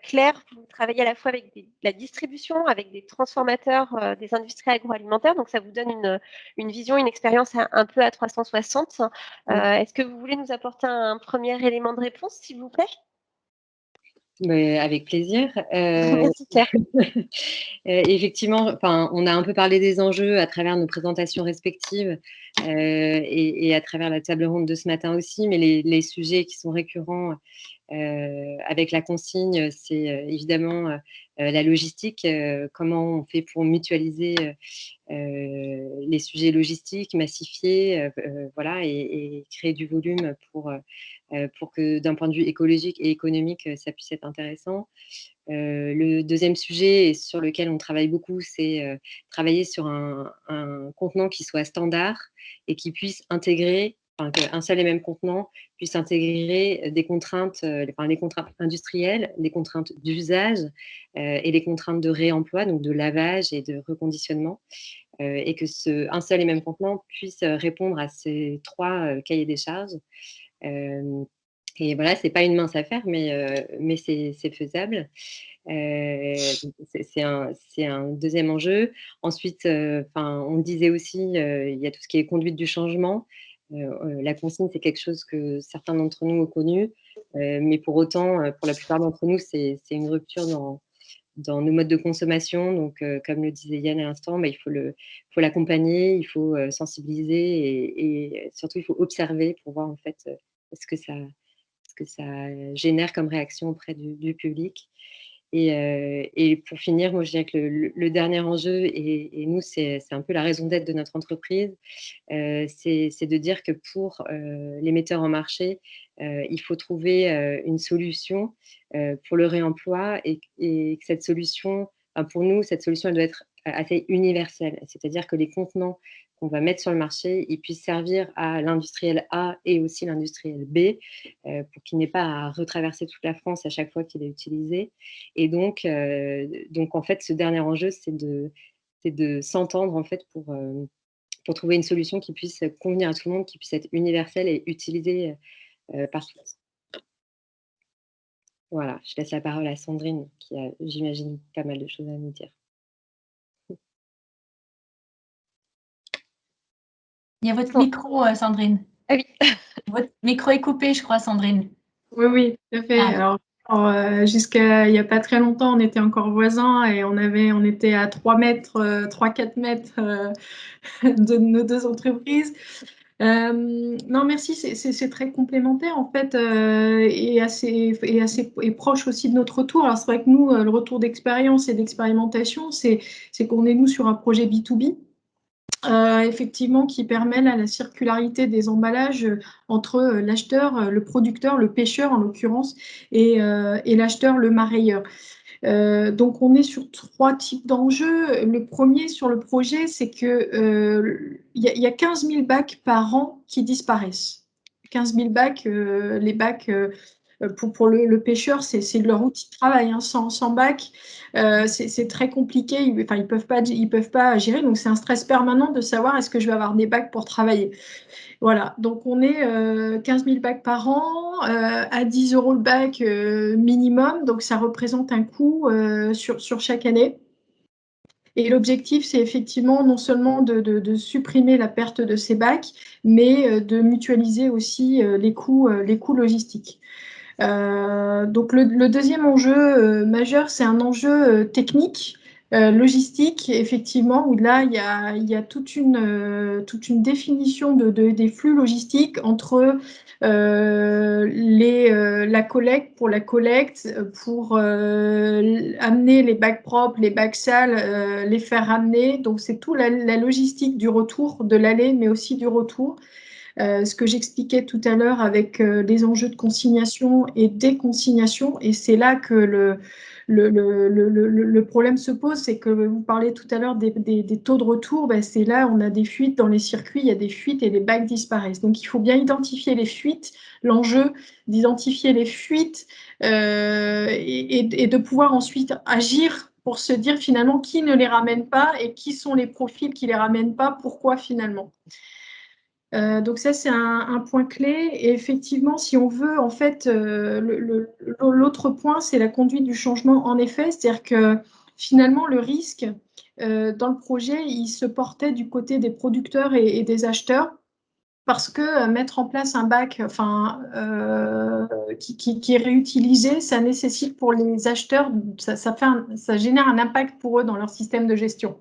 Claire, vous travaillez à la fois avec la distribution, avec des transformateurs, des industries agroalimentaires, donc ça vous donne une vision, une expérience un peu à 360. Est-ce que vous voulez nous apporter un premier élément de réponse, s'il vous plaît? Mais avec plaisir. Merci Claire. Effectivement, on a un peu parlé des enjeux à travers nos présentations respectives et à travers la table ronde de ce matin aussi, mais les sujets qui sont récurrents avec la consigne, c'est évidemment la logistique, comment on fait pour mutualiser les sujets logistiques, massifier, voilà, et créer du volume pour que d'un point de vue écologique et économique, ça puisse être intéressant. Le deuxième sujet sur lequel on travaille beaucoup, c'est travailler sur un contenant qui soit standard et qui puisse intégrer, qu'un seul et même contenant puisse intégrer des contraintes, les contraintes industrielles, des contraintes d'usage et les contraintes de réemploi, donc de lavage et de reconditionnement, et que un seul et même contenant puisse répondre à ces 3 cahiers des charges. Et voilà, c'est pas une mince affaire, mais c'est faisable. C'est un deuxième enjeu. Ensuite, on disait aussi, il y a tout ce qui est conduite du changement. La consigne, c'est quelque chose que certains d'entre nous ont connu, mais pour autant, pour la plupart d'entre nous, c'est une rupture dans nos modes de consommation. Donc, comme le disait Yann à l'instant, il faut l'accompagner, il faut sensibiliser et surtout, il faut observer pour voir en fait ce que ça génère comme réaction auprès du public. Et pour finir, moi, je dirais que le dernier enjeu, et nous, c'est un peu la raison d'être de notre entreprise, c'est de dire que pour les metteurs en marché, il faut trouver une solution pour le réemploi et que cette solution, pour nous, cette solution, elle doit être assez universelle. C'est-à-dire que les contenants qu'on va mettre sur le marché, ils puissent servir à l'industriel A et aussi l'industriel B pour qu'il n'ait pas à retraverser toute la France à chaque fois qu'il est utilisé. Et donc en fait, ce dernier enjeu, c'est de s'entendre en fait pour trouver une solution qui puisse convenir à tout le monde, qui puisse être universelle et utilisée par tous. Voilà, je laisse la parole à Sandrine, qui a, j'imagine, pas mal de choses à nous dire. Il y a votre micro, Sandrine. Ah oui. Votre micro est coupé, je crois, Sandrine. Oui, tout à fait. Alors, jusqu'à il n'y a pas très longtemps, on était encore voisins et on était à 3-4 mètres de nos deux entreprises. Non, merci, c'est très complémentaire en fait et proche aussi de notre retour. Alors, c'est vrai que nous, le retour d'expérience et d'expérimentation, c'est qu'on est nous sur un projet B2B. Effectivement, qui permet la circularité des emballages entre l'acheteur, le producteur, le pêcheur en l'occurrence, et l'acheteur, le marailleur. Donc, on est sur 3 types d'enjeux. Le premier sur le projet, c'est que y a 15 000 bacs par an qui disparaissent. 15 000 bacs, les bacs pour le pêcheur, c'est leur outil de travail. Hein. Sans bac, c'est très compliqué. Ils peuvent pas gérer. Donc, c'est un stress permanent de savoir est-ce que je vais avoir des bacs pour travailler. Voilà. Donc, on est 15 000 bacs par an à 10 € le bac minimum. Donc, ça représente un coût sur chaque année. Et l'objectif, c'est effectivement non seulement de supprimer la perte de ces bacs, mais de mutualiser aussi les coûts logistiques. Donc le deuxième enjeu majeur, c'est un enjeu technique. Logistique, effectivement, où là, il y a toute une définition des flux logistiques entre la collecte, pour amener les bacs propres, les bacs sales, les faire ramener. Donc, c'est tout la logistique du retour, de l'aller, mais aussi du retour. Ce que j'expliquais tout à l'heure avec les enjeux de consignation et déconsignation. Et c'est là que le problème se pose, c'est que vous parlez tout à l'heure des taux de retour, ben c'est là, on a des fuites dans les circuits, il y a des fuites et les bacs disparaissent. Donc, il faut bien identifier les fuites, l'enjeu d'identifier les fuites et de pouvoir ensuite agir pour se dire finalement qui ne les ramène pas et qui sont les profils qui ne les ramènent pas, pourquoi finalement. Donc ça, c'est un point clé. Et effectivement, si on veut, en fait, l'autre point, c'est la conduite du changement, en effet. C'est-à-dire que finalement, le risque dans le projet, il se portait du côté des producteurs et des acheteurs. Parce que mettre en place un bac qui est réutilisé, ça nécessite pour les acheteurs, ça génère un impact pour eux dans leur système de gestion.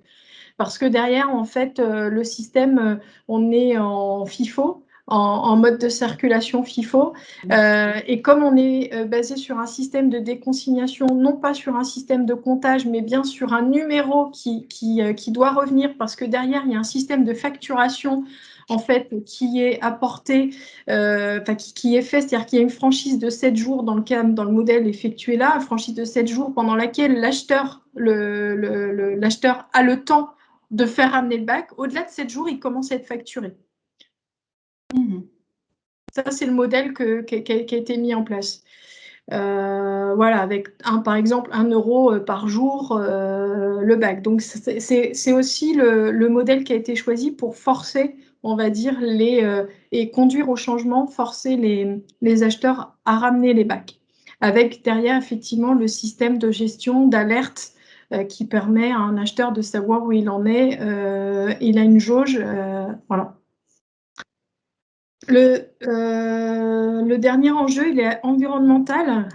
Parce que derrière, en fait, le système, on est en FIFO, en mode de circulation FIFO. Et comme on est basé sur un système de déconsignation, non pas sur un système de comptage, mais bien sur un numéro qui doit revenir, parce que derrière, il y a un système de facturation en fait, qui est apporté, qui est fait, c'est-à-dire qu'il y a une franchise de 7 jours dans le modèle effectué là, une franchise de 7 jours pendant laquelle l'acheteur a le temps de faire ramener le bac. Au-delà de 7 jours, il commence à être facturé. Ça, c'est le modèle qui a été mis en place. Voilà, avec par exemple 1 euro par jour le bac. Donc, c'est aussi le modèle qui a été choisi pour forcer, on va dire, et conduire au changement, forcer les acheteurs à ramener les bacs. Avec derrière, effectivement, le système de gestion d'alerte qui permet à un acheteur de savoir où il en est. Il a une jauge, voilà. Le dernier enjeu, il est environnemental,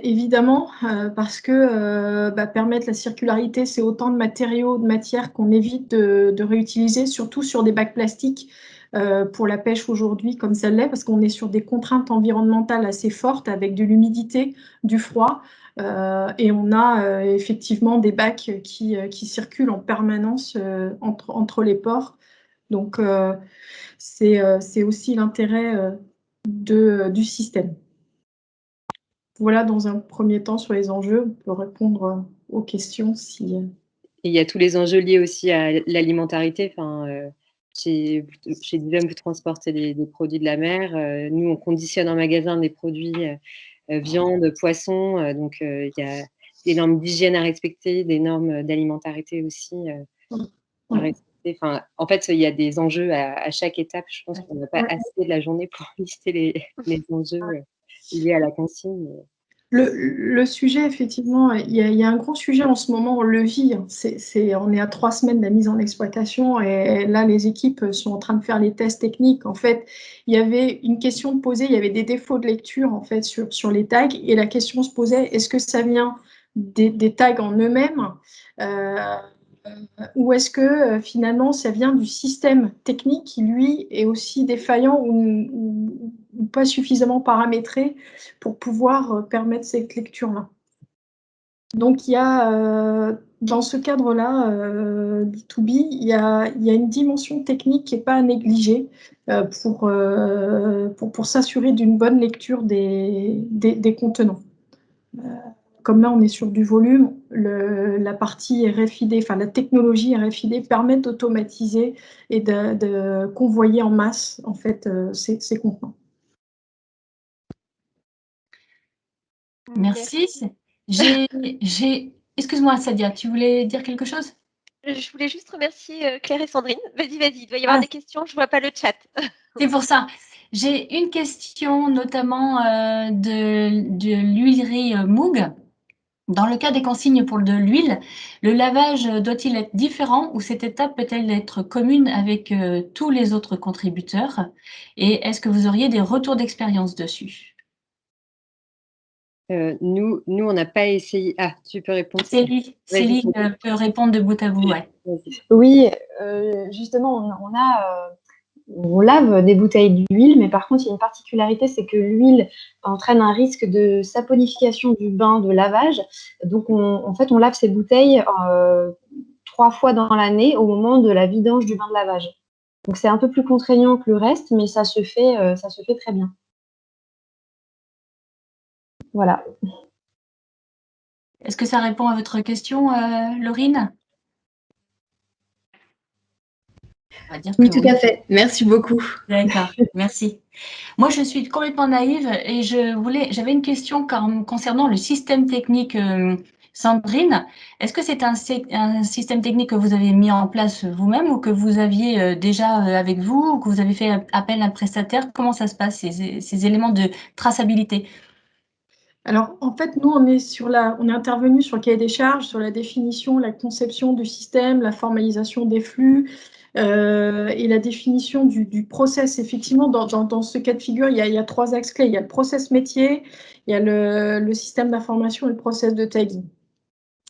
évidemment, parce que permettre la circularité, c'est autant de matériaux, de matières qu'on évite de réutiliser, surtout sur des bacs plastiques pour la pêche aujourd'hui, comme ça l'est, parce qu'on est sur des contraintes environnementales assez fortes avec de l'humidité, du froid, et on a effectivement des bacs qui circulent en permanence entre les ports. Donc, c'est aussi l'intérêt du système. Voilà, dans un premier temps, sur les enjeux, on peut répondre aux questions si... Et il y a tous les enjeux liés aussi à l'alimentarité. Chez Divem, vous transportez des produits de la mer. Nous, on conditionne en magasin des produits viande, poisson. Donc, il y a des normes d'hygiène à respecter, des normes d'alimentarité aussi à respecter. En fait, il y a des enjeux à chaque étape. Je pense qu'on n'a pas assez de la journée pour lister les enjeux liés à la consigne. Le sujet, effectivement, il y a un gros sujet en ce moment, on le vit. On est à 3 semaines de la mise en exploitation et là, les équipes sont en train de faire les tests techniques. En fait, il y avait une question de poser, il y avait des défauts de lecture en fait sur les tags et la question se posait, est-ce que ça vient des tags en eux-mêmes ou est-ce que finalement ça vient du système technique qui lui est aussi défaillant ou pas suffisamment paramétré pour pouvoir permettre cette lecture-là. Donc il y a dans ce cadre-là, B2B, il y a une dimension technique qui n'est pas à négliger pour s'assurer d'une bonne lecture des contenants. Comme là, on est sur du volume, la partie RFID, la technologie RFID permet d'automatiser et de convoyer en masse en fait ces contenants. Merci. Excuse-moi, Sadia, tu voulais dire quelque chose? Je voulais juste remercier Claire et Sandrine. Vas-y, il doit y avoir des questions, je ne vois pas le chat. C'est pour ça. J'ai une question notamment de l'huilerie Moog. Dans le cas des consignes pour de l'huile, le lavage doit-il être différent ou cette étape peut-elle être commune avec tous les autres contributeurs? Et est-ce que vous auriez des retours d'expérience dessus? Nous, on n'a pas essayé. Ah, tu peux répondre. Célie peut répondre de bout à bout, ouais. Oui, justement, on lave des bouteilles d'huile, mais par contre, il y a une particularité, c'est que l'huile entraîne un risque de saponification du bain de lavage. Donc, en fait, on lave ces bouteilles 3 fois dans l'année au moment de la vidange du bain de lavage. Donc, c'est un peu plus contraignant que le reste, mais ça se fait très bien. Voilà. Est-ce que ça répond à votre question, Laurine? On va dire Oui, que tout à fait. Merci beaucoup. D'accord, merci. Moi, je suis complètement naïve et j'avais une question concernant le système technique, Sandrine. Est-ce que c'est un système technique que vous avez mis en place vous-même ou que vous aviez déjà avec vous ou que vous avez fait appel à un prestataire? Comment ça se passe, ces éléments de traçabilité? Alors, en fait, nous, on est intervenu sur le cahier des charges, sur la définition, la conception du système, la formalisation des flux et la définition du process. Effectivement, dans ce cas de figure, il y a 3 axes clés. Il y a le process métier, il y a le système d'information et le process de tagging.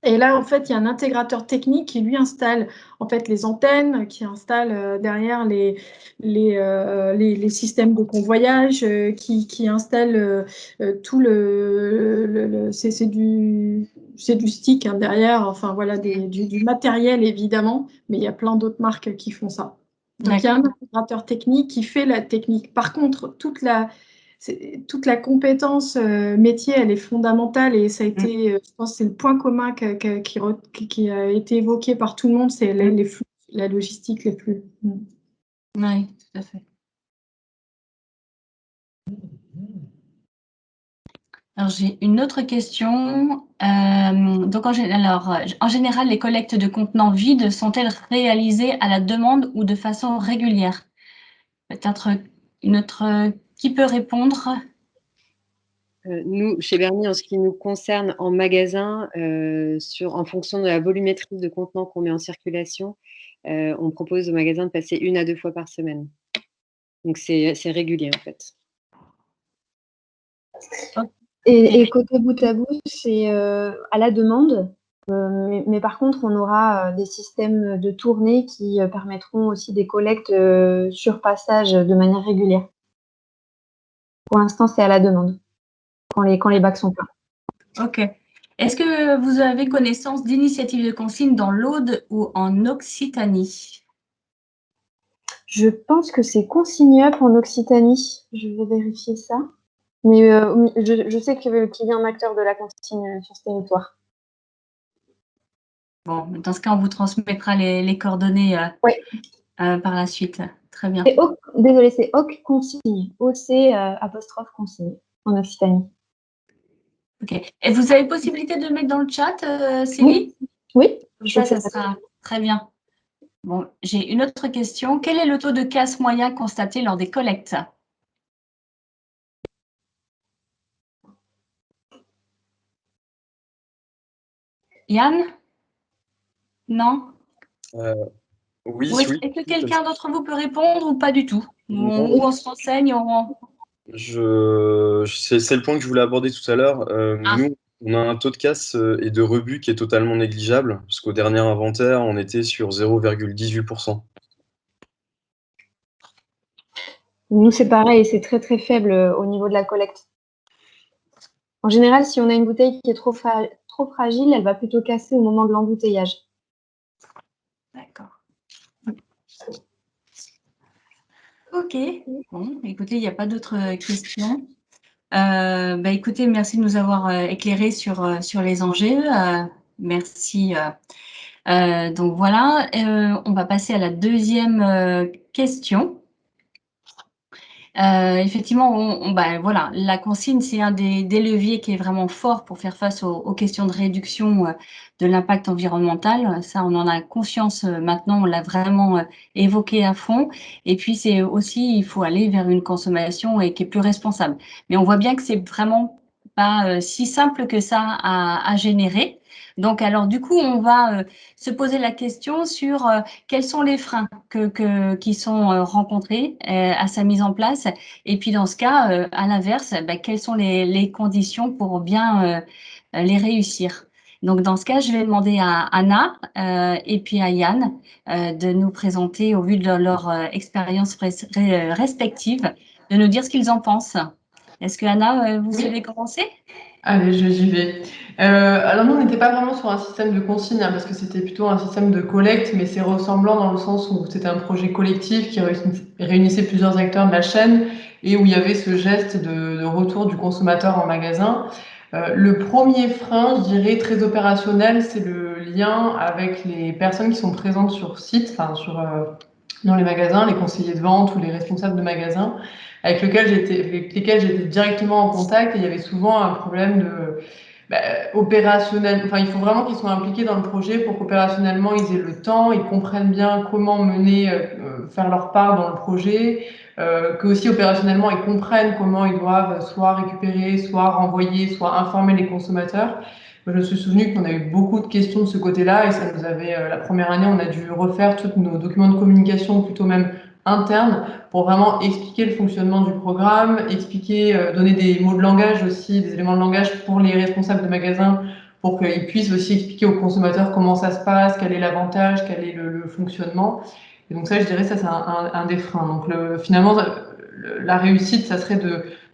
Et là, en fait, il y a un intégrateur technique qui, lui, installe en fait les antennes, qui installe derrière les systèmes de convoyage, qui installe tout c'est du stick hein, derrière, enfin voilà, du matériel évidemment, mais il y a plein d'autres marques qui font ça. Donc, il y a un intégrateur technique qui fait la technique. Par contre, toute la compétence métier, elle est fondamentale et ça a été, je pense, c'est le point commun qui a été évoqué par tout le monde, c'est les flux, la logistique, les flux. Oui, tout à fait. Alors, j'ai une autre question. Donc, en général, les collectes de contenants vides sont-elles réalisées à la demande ou de façon régulière? Peut-être une autre. Qui peut répondre? Nous, chez Berny, en ce qui nous concerne en magasin, en fonction de la volumétrie de contenants qu'on met en circulation, on propose au magasin de passer 1 à 2 fois par semaine. Donc, c'est régulier, en fait. Et côté bout à bout, c'est à la demande. Mais par contre, on aura des systèmes de tournée qui permettront aussi des collectes sur passage de manière régulière. Pour l'instant, c'est à la demande, quand les bacs sont pleins. Ok. Est-ce que vous avez connaissance d'initiatives de consigne dans l'Aude ou en Occitanie? Je pense que c'est Consigne Up en Occitanie. Je vais vérifier ça. Mais je sais qu'il y a un acteur de la consigne sur ce territoire. Bon, dans ce cas, on vous transmettra les coordonnées par la suite. Très bien. Désolée, c'est OC Consigne. OC apostrophe Consigne en Occitanie. Ok. Et vous avez possibilité de le mettre dans le chat, Célie? Oui. Ça sera très bien. Bon, j'ai une autre question. Quel est le taux de casse moyen constaté lors des collectes? Yann? Non? Oui, Est-ce que quelqu'un d'entre vous peut répondre ou pas du tout? Ou on se renseigne? C'est le point que je voulais aborder tout à l'heure. Nous, on a un taux de casse et de rebut qui est totalement négligeable, parce qu'au dernier inventaire, on était sur 0,18%. Nous, c'est pareil, c'est très très faible au niveau de la collecte. En général, si on a une bouteille qui est trop fragile, elle va plutôt casser au moment de l'embouteillage. D'accord. Ok. Bon, écoutez, il n'y a pas d'autres questions. Écoutez, merci de nous avoir éclairé sur les enjeux. Merci. Donc voilà, on va passer à la deuxième question. Effectivement, voilà, la consigne, c'est un des leviers qui est vraiment fort pour faire face aux questions de réduction de l'impact environnemental. Ça, on en a conscience maintenant, on l'a vraiment évoqué à fond. Et puis, c'est aussi, il faut aller vers une consommation qui est plus responsable. Mais on voit bien que c'est vraiment pas si simple que ça à générer. Donc, alors, du coup, on va se poser la question sur quels sont les freins qui sont rencontrés à sa mise en place. Et puis, dans ce cas, à l'inverse, quelles sont les conditions pour bien les réussir. Donc, dans ce cas, je vais demander à Anna et puis à Yann de nous présenter, au vu de leur expérience respective, de nous dire ce qu'ils en pensent. Est-ce que Anna, vous souhaitez commencer? Allez, j'y vais. Alors nous, on n'était pas vraiment sur un système de consigne, parce que c'était plutôt un système de collecte, mais c'est ressemblant dans le sens où c'était un projet collectif qui réunissait plusieurs acteurs de la chaîne et où il y avait ce geste de retour du consommateur en magasin. Le premier frein, je dirais, très opérationnel, c'est le lien avec les personnes qui sont présentes sur site, enfin dans les magasins, les conseillers de vente ou les responsables de magasins, avec lesquels j'étais directement en contact, et il y avait souvent un problème opérationnel. Enfin, il faut vraiment qu'ils soient impliqués dans le projet pour qu'opérationnellement ils aient le temps, ils comprennent bien comment faire leur part dans le projet, que aussi opérationnellement ils comprennent comment ils doivent soit récupérer, soit renvoyer, soit informer les consommateurs. Je me suis souvenu qu'on a eu beaucoup de questions de ce côté-là, et ça nous avait, la première année, on a dû refaire tous nos documents de communication, plutôt même internes, pour vraiment expliquer le fonctionnement du programme, donner des mots de langage aussi, des éléments de langage pour les responsables de magasins, pour qu'ils puissent aussi expliquer aux consommateurs comment ça se passe, quel est l'avantage, quel est le fonctionnement. Et donc ça, je dirais, ça c'est un des freins. Donc finalement, la réussite, ça serait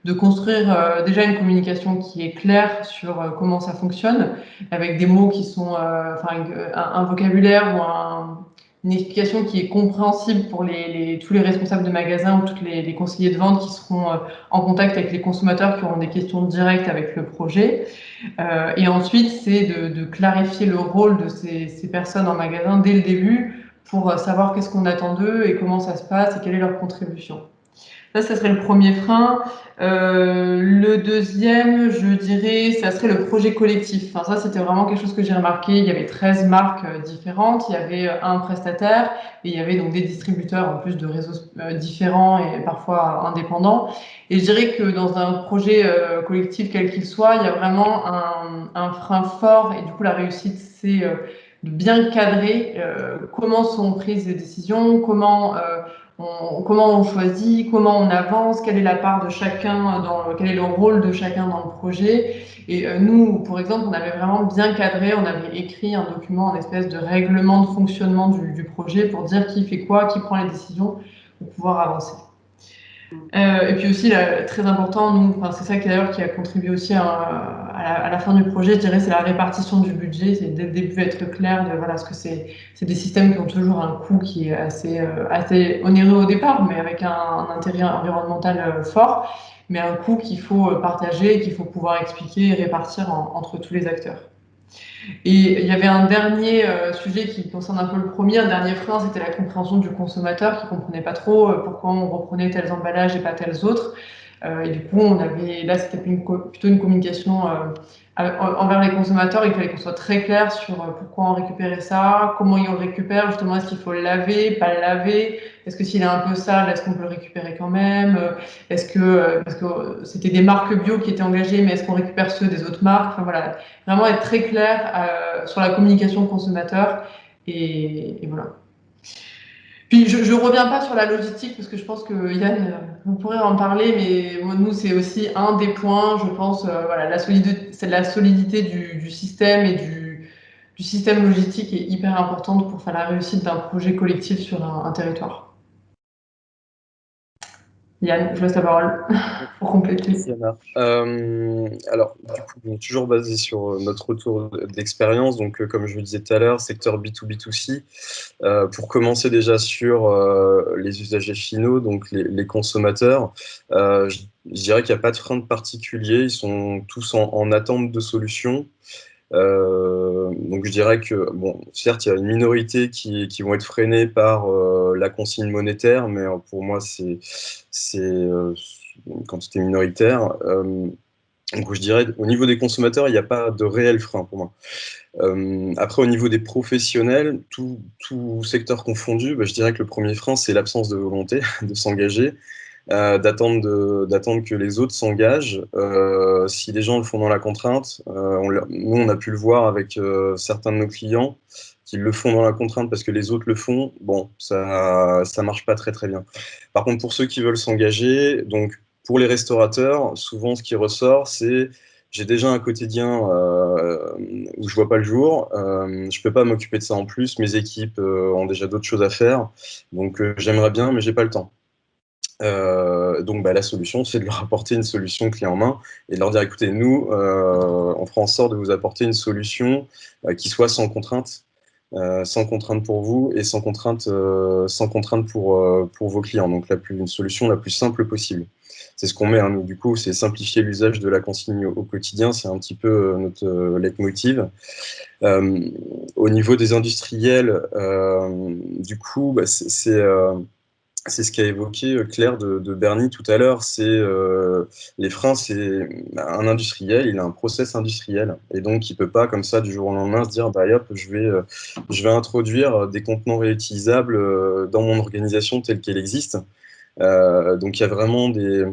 de construire déjà une communication qui est claire sur comment ça fonctionne, avec des mots qui sont, un vocabulaire ou une explication qui est compréhensible pour tous les responsables de magasins ou tous les conseillers de vente qui seront en contact avec les consommateurs, qui auront des questions directes avec le projet. Et ensuite, c'est de clarifier le rôle de ces personnes en magasin dès le début, pour savoir qu'est-ce qu'on attend d'eux et comment ça se passe et quelle est leur contribution. Ça serait le premier frein. Le deuxième, je dirais, ça serait le projet collectif. Enfin, ça, c'était vraiment quelque chose que j'ai remarqué. Il y avait 13 marques différentes, il y avait un prestataire, et il y avait donc des distributeurs en plus de réseaux différents et parfois indépendants. Et je dirais que dans un projet collectif, quel qu'il soit, il y a vraiment un frein fort, et du coup, la réussite, c'est de bien cadrer comment sont prises les décisions, comment on choisit, comment on avance, quelle est la part de chacun, quel est le rôle de chacun dans le projet. Et nous, pour exemple, on avait vraiment bien cadré, on avait écrit un document, une espèce de règlement de fonctionnement du projet, pour dire qui fait quoi, qui prend les décisions, pour pouvoir avancer. Et puis aussi, très important, c'est ça qui d'ailleurs qui a contribué aussi à la fin du projet, je dirais, c'est la répartition du budget. C'est dès le début être clair de ce que c'est des systèmes qui ont toujours un coût qui est assez onéreux au départ, mais avec un intérêt environnemental fort, mais un coût qu'il faut partager et qu'il faut pouvoir expliquer et répartir entre tous les acteurs. Et il y avait un dernier sujet qui concerne un peu le premier, un dernier frein, c'était la compréhension du consommateur, qui comprenait pas trop pourquoi on reprenait tels emballages et pas tels autres. Et du coup, là, c'était plutôt une communication envers les consommateurs. Il fallait qu'on soit très clair sur pourquoi on récupérait ça, comment on le récupère, justement, est-ce qu'il faut le laver, pas le laver, est-ce que s'il est un peu sale, est-ce qu'on peut le récupérer quand même, parce que c'était des marques bio qui étaient engagées, mais est-ce qu'on récupère ceux des autres marques? Enfin voilà, vraiment être très clair sur la communication consommateur, et voilà. Puis je reviens pas sur la logistique, parce que je pense que Yann, vous pourrez en parler, mais nous, c'est aussi un des points, je pense, c'est la solidité du système et du système logistique est hyper importante pour faire la réussite d'un projet collectif sur un territoire. Yann, je laisse la parole pour compléter. Alors, du coup, toujours basé sur notre retour d'expérience, donc comme je vous le disais tout à l'heure, secteur B2B2C, pour commencer déjà sur les usagers finaux, donc les consommateurs, je dirais qu'il n'y a pas de frein de particulier, ils sont tous en attente de solutions. Donc je dirais que, bon, certes, il y a une minorité qui vont être freinés par la consigne monétaire, mais pour moi, c'est une quantité minoritaire. Donc je dirais, au niveau des consommateurs, il n'y a pas de réel frein pour moi. Après, au niveau des professionnels, tout secteur confondu, je dirais que le premier frein, c'est l'absence de volonté de s'engager. d'attendre que les autres s'engagent. Si les gens le font dans la contrainte, nous, on a pu le voir avec certains de nos clients qui le font dans la contrainte parce que les autres le font, bon, ça marche pas très très bien. Par contre, pour ceux qui veulent s'engager, donc pour les restaurateurs, souvent ce qui ressort, c'est j'ai déjà un quotidien où je vois pas le jour, je peux pas m'occuper de ça en plus, mes équipes ont déjà d'autres choses à faire, donc j'aimerais bien, mais j'ai pas le temps. Donc la solution, c'est de leur apporter une solution clé en main et de leur dire, écoutez, nous, on fera en sorte de vous apporter une solution qui soit sans contrainte pour vous et sans contrainte pour vos clients. Donc une solution la plus simple possible. C'est ce qu'on met, hein, nous, du coup, c'est simplifier l'usage de la consigne au quotidien, c'est un petit peu notre leitmotiv. Au niveau des industriels, du coup, c'est ce qu'a évoqué Claire de Bernie tout à l'heure, c'est les freins, c'est un industriel, il a un process industriel, et donc il peut pas comme ça du jour au lendemain se dire, bah hop, je vais introduire des contenants réutilisables dans mon organisation telle qu'elle existe. Donc il y a vraiment des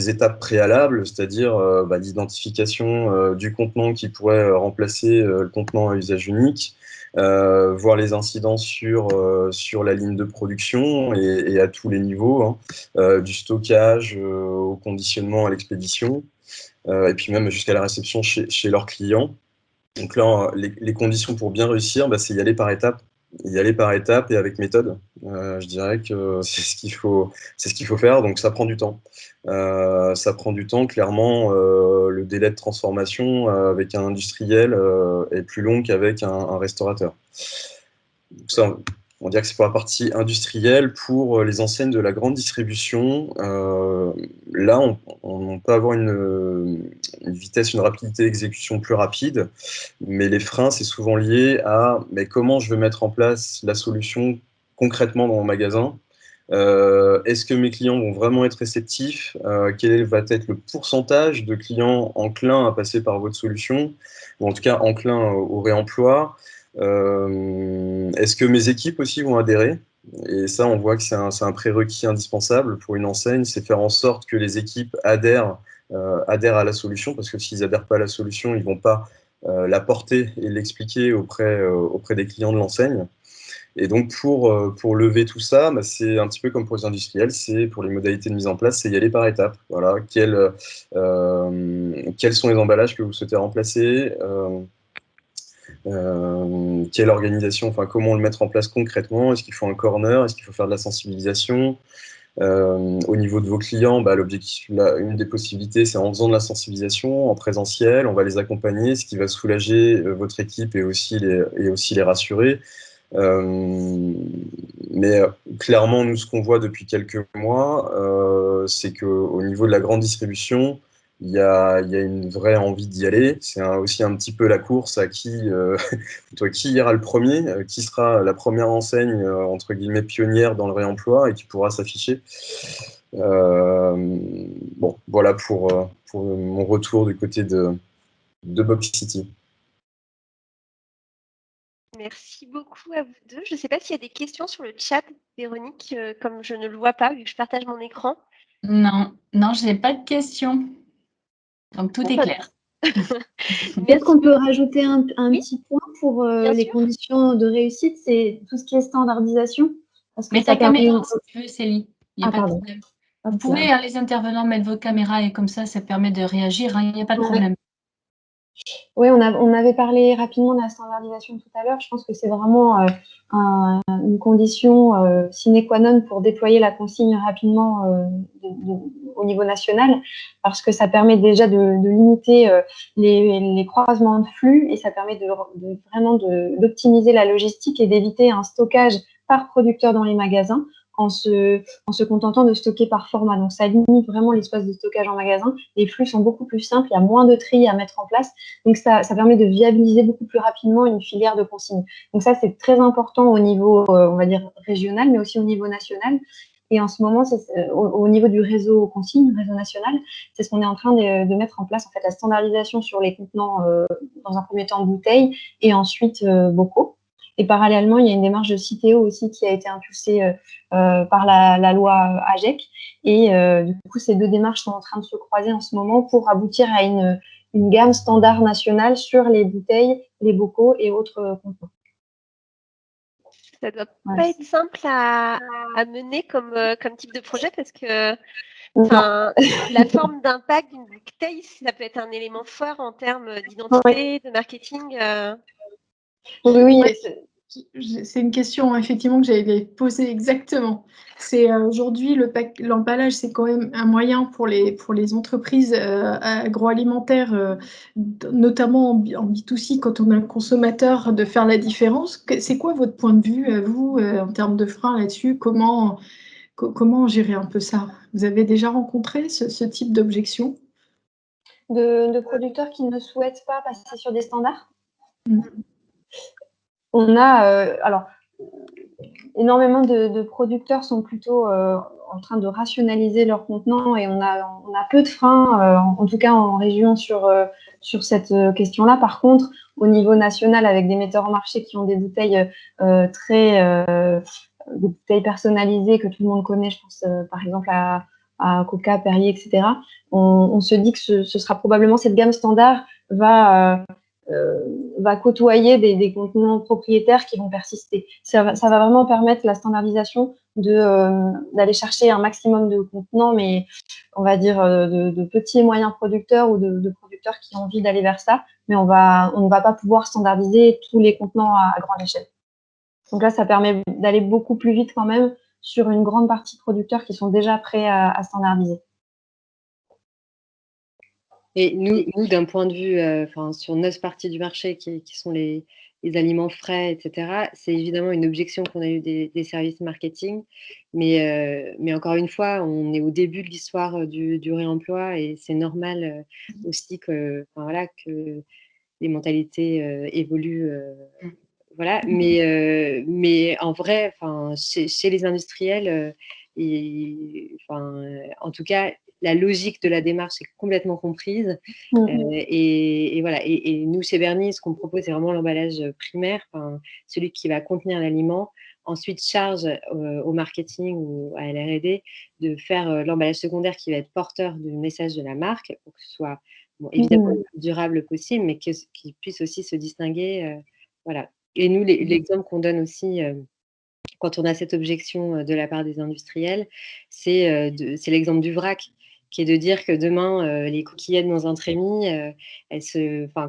étapes préalables, c'est-à-dire l'identification du contenant qui pourrait remplacer le contenant à usage unique, voir les incidences sur la ligne de production et à tous les niveaux, hein, du stockage au conditionnement à l'expédition, et puis même jusqu'à la réception chez leurs clients. Donc là, les conditions pour bien réussir, c'est y aller par étapes. Y aller par étapes et avec méthode. Je dirais que c'est ce qu'il faut faire, donc ça prend du temps. Ça prend du temps, clairement, le délai de transformation avec un industriel est plus long qu'avec un restaurateur. Donc ça, on dirait que c'est pour la partie industrielle. Pour les enseignes de la grande distribution, là, on peut avoir une vitesse, une rapidité d'exécution plus rapide, mais les freins, c'est souvent lié à comment je vais mettre en place la solution concrètement dans mon magasin. Est-ce que mes clients vont vraiment être réceptifs? Quel va être le pourcentage de clients enclins à passer par votre solution, ou en tout cas enclins au réemploi? Est-ce que mes équipes aussi vont adhérer? Et ça, on voit que c'est un prérequis indispensable pour une enseigne, c'est faire en sorte que les équipes adhèrent à la solution, parce que s'ils n'adhèrent pas à la solution, ils ne vont pas la porter et l'expliquer auprès des clients de l'enseigne. Et donc, pour lever tout ça, c'est un petit peu comme pour les industriels, c'est pour les modalités de mise en place, c'est y aller par étapes. Voilà, quels sont les emballages que vous souhaitez remplacer, quelle organisation, enfin comment le mettre en place concrètement, est-ce qu'il faut un corner, est-ce qu'il faut faire de la sensibilisation, au niveau de vos clients, l'objectif, une des possibilités, c'est en faisant de la sensibilisation en présentiel, on va les accompagner, ce qui va soulager votre équipe et aussi les rassurer. Mais clairement, nous, ce qu'on voit depuis quelques mois, c'est qu'au niveau de la grande distribution, il y a une vraie envie d'y aller. C'est aussi un petit peu la course à qui ira le premier, qui sera la première enseigne, entre guillemets, pionnière dans le réemploi et qui pourra s'afficher. Bon, voilà pour mon retour du côté de Box City. Merci beaucoup à vous deux. Je ne sais pas s'il y a des questions sur le chat, Véronique, comme je ne le vois pas, vu que je partage mon écran. Non, je n'ai pas de questions. Donc, tout est clair. Peut-être qu'on peut rajouter un petit point pour les conditions de réussite, c'est tout ce qui est standardisation. Parce que ta caméra, si tu veux, Célie. Il n'y a pas de problème. Vous pouvez, les intervenants, mettre votre caméra et comme ça permet de réagir. Il n'y a pas de problème. Oui, on avait parlé rapidement de la standardisation tout à l'heure. Je pense que c'est vraiment une condition sine qua non pour déployer la consigne rapidement au niveau national, parce que ça permet déjà de limiter les croisements de flux et ça permet vraiment d'optimiser la logistique et d'éviter un stockage par producteur dans les magasins en se contentant de stocker par format. Donc, ça limite vraiment l'espace de stockage en magasin. Les flux sont beaucoup plus simples, il y a moins de tri à mettre en place. Donc, ça permet de viabiliser beaucoup plus rapidement une filière de consigne. Donc, ça, c'est très important au niveau, on va dire, régional, mais aussi au niveau national. Et en ce moment, au niveau du réseau consigne, réseau national, c'est ce qu'on est en train de mettre en place, en fait, la standardisation sur les contenants, dans un premier temps, bouteilles et ensuite bocaux. Et parallèlement, il y a une démarche de Citeo aussi qui a été impulsée par la loi AGEC. Et du coup, ces deux démarches sont en train de se croiser en ce moment pour aboutir à une gamme standard nationale sur les bouteilles, les bocaux et autres contenants. Ça ne doit pas être simple à mener comme type de projet parce que la forme d'impact d'une bouteille, ça peut être un élément fort en termes d'identité, de marketing. Oui, c'est une question effectivement que j'avais posée exactement. C'est aujourd'hui l'emballage, c'est quand même un moyen pour les entreprises agroalimentaires, notamment en B2C, quand on est un consommateur, de faire la différence. C'est quoi votre point de vue à vous en termes de frein là-dessus? Comment gérer un peu ça? Vous avez déjà rencontré ce type d'objection? De producteurs qui ne souhaitent pas passer sur des standards? On a, alors, énormément de producteurs sont plutôt en train de rationaliser leurs contenants et on a peu de freins, en tout cas en région, sur cette question-là. Par contre, au niveau national, avec des metteurs en marché qui ont des bouteilles des bouteilles personnalisées que tout le monde connaît, je pense par exemple à Coca, Perrier, etc. On se dit que ce sera probablement cette gamme standard va côtoyer des contenants propriétaires qui vont persister. Ça va vraiment permettre la standardisation d'aller chercher un maximum de contenants, mais on va dire de petits et moyens producteurs ou de producteurs qui ont envie d'aller vers ça, mais on ne va pas pouvoir standardiser tous les contenants à grande échelle. Donc là, ça permet d'aller beaucoup plus vite quand même sur une grande partie de producteurs qui sont déjà prêts à standardiser. Et nous d'un point de vue, sur notre partie du marché qui sont les aliments frais, etc., c'est évidemment une objection qu'on a eue des services marketing. Mais encore une fois, on est au début de l'histoire du réemploi et c'est normal aussi que les mentalités évoluent. Voilà. Mais en vrai, chez les industriels, en tout cas, la logique de la démarche est complètement comprise. Et voilà. Et nous, chez Berny, ce qu'on propose, c'est vraiment l'emballage primaire, celui qui va contenir l'aliment. Ensuite, charge au marketing ou à la R&D de faire l'emballage secondaire qui va être porteur du message de la marque pour que ce soit évidemment le plus durable possible, mais qu'il puisse aussi se distinguer. Voilà. Et nous, l'exemple qu'on donne aussi quand on a cette objection de la part des industriels, c'est l'exemple du vrac, qui est de dire que demain, les coquillettes dans un trémis,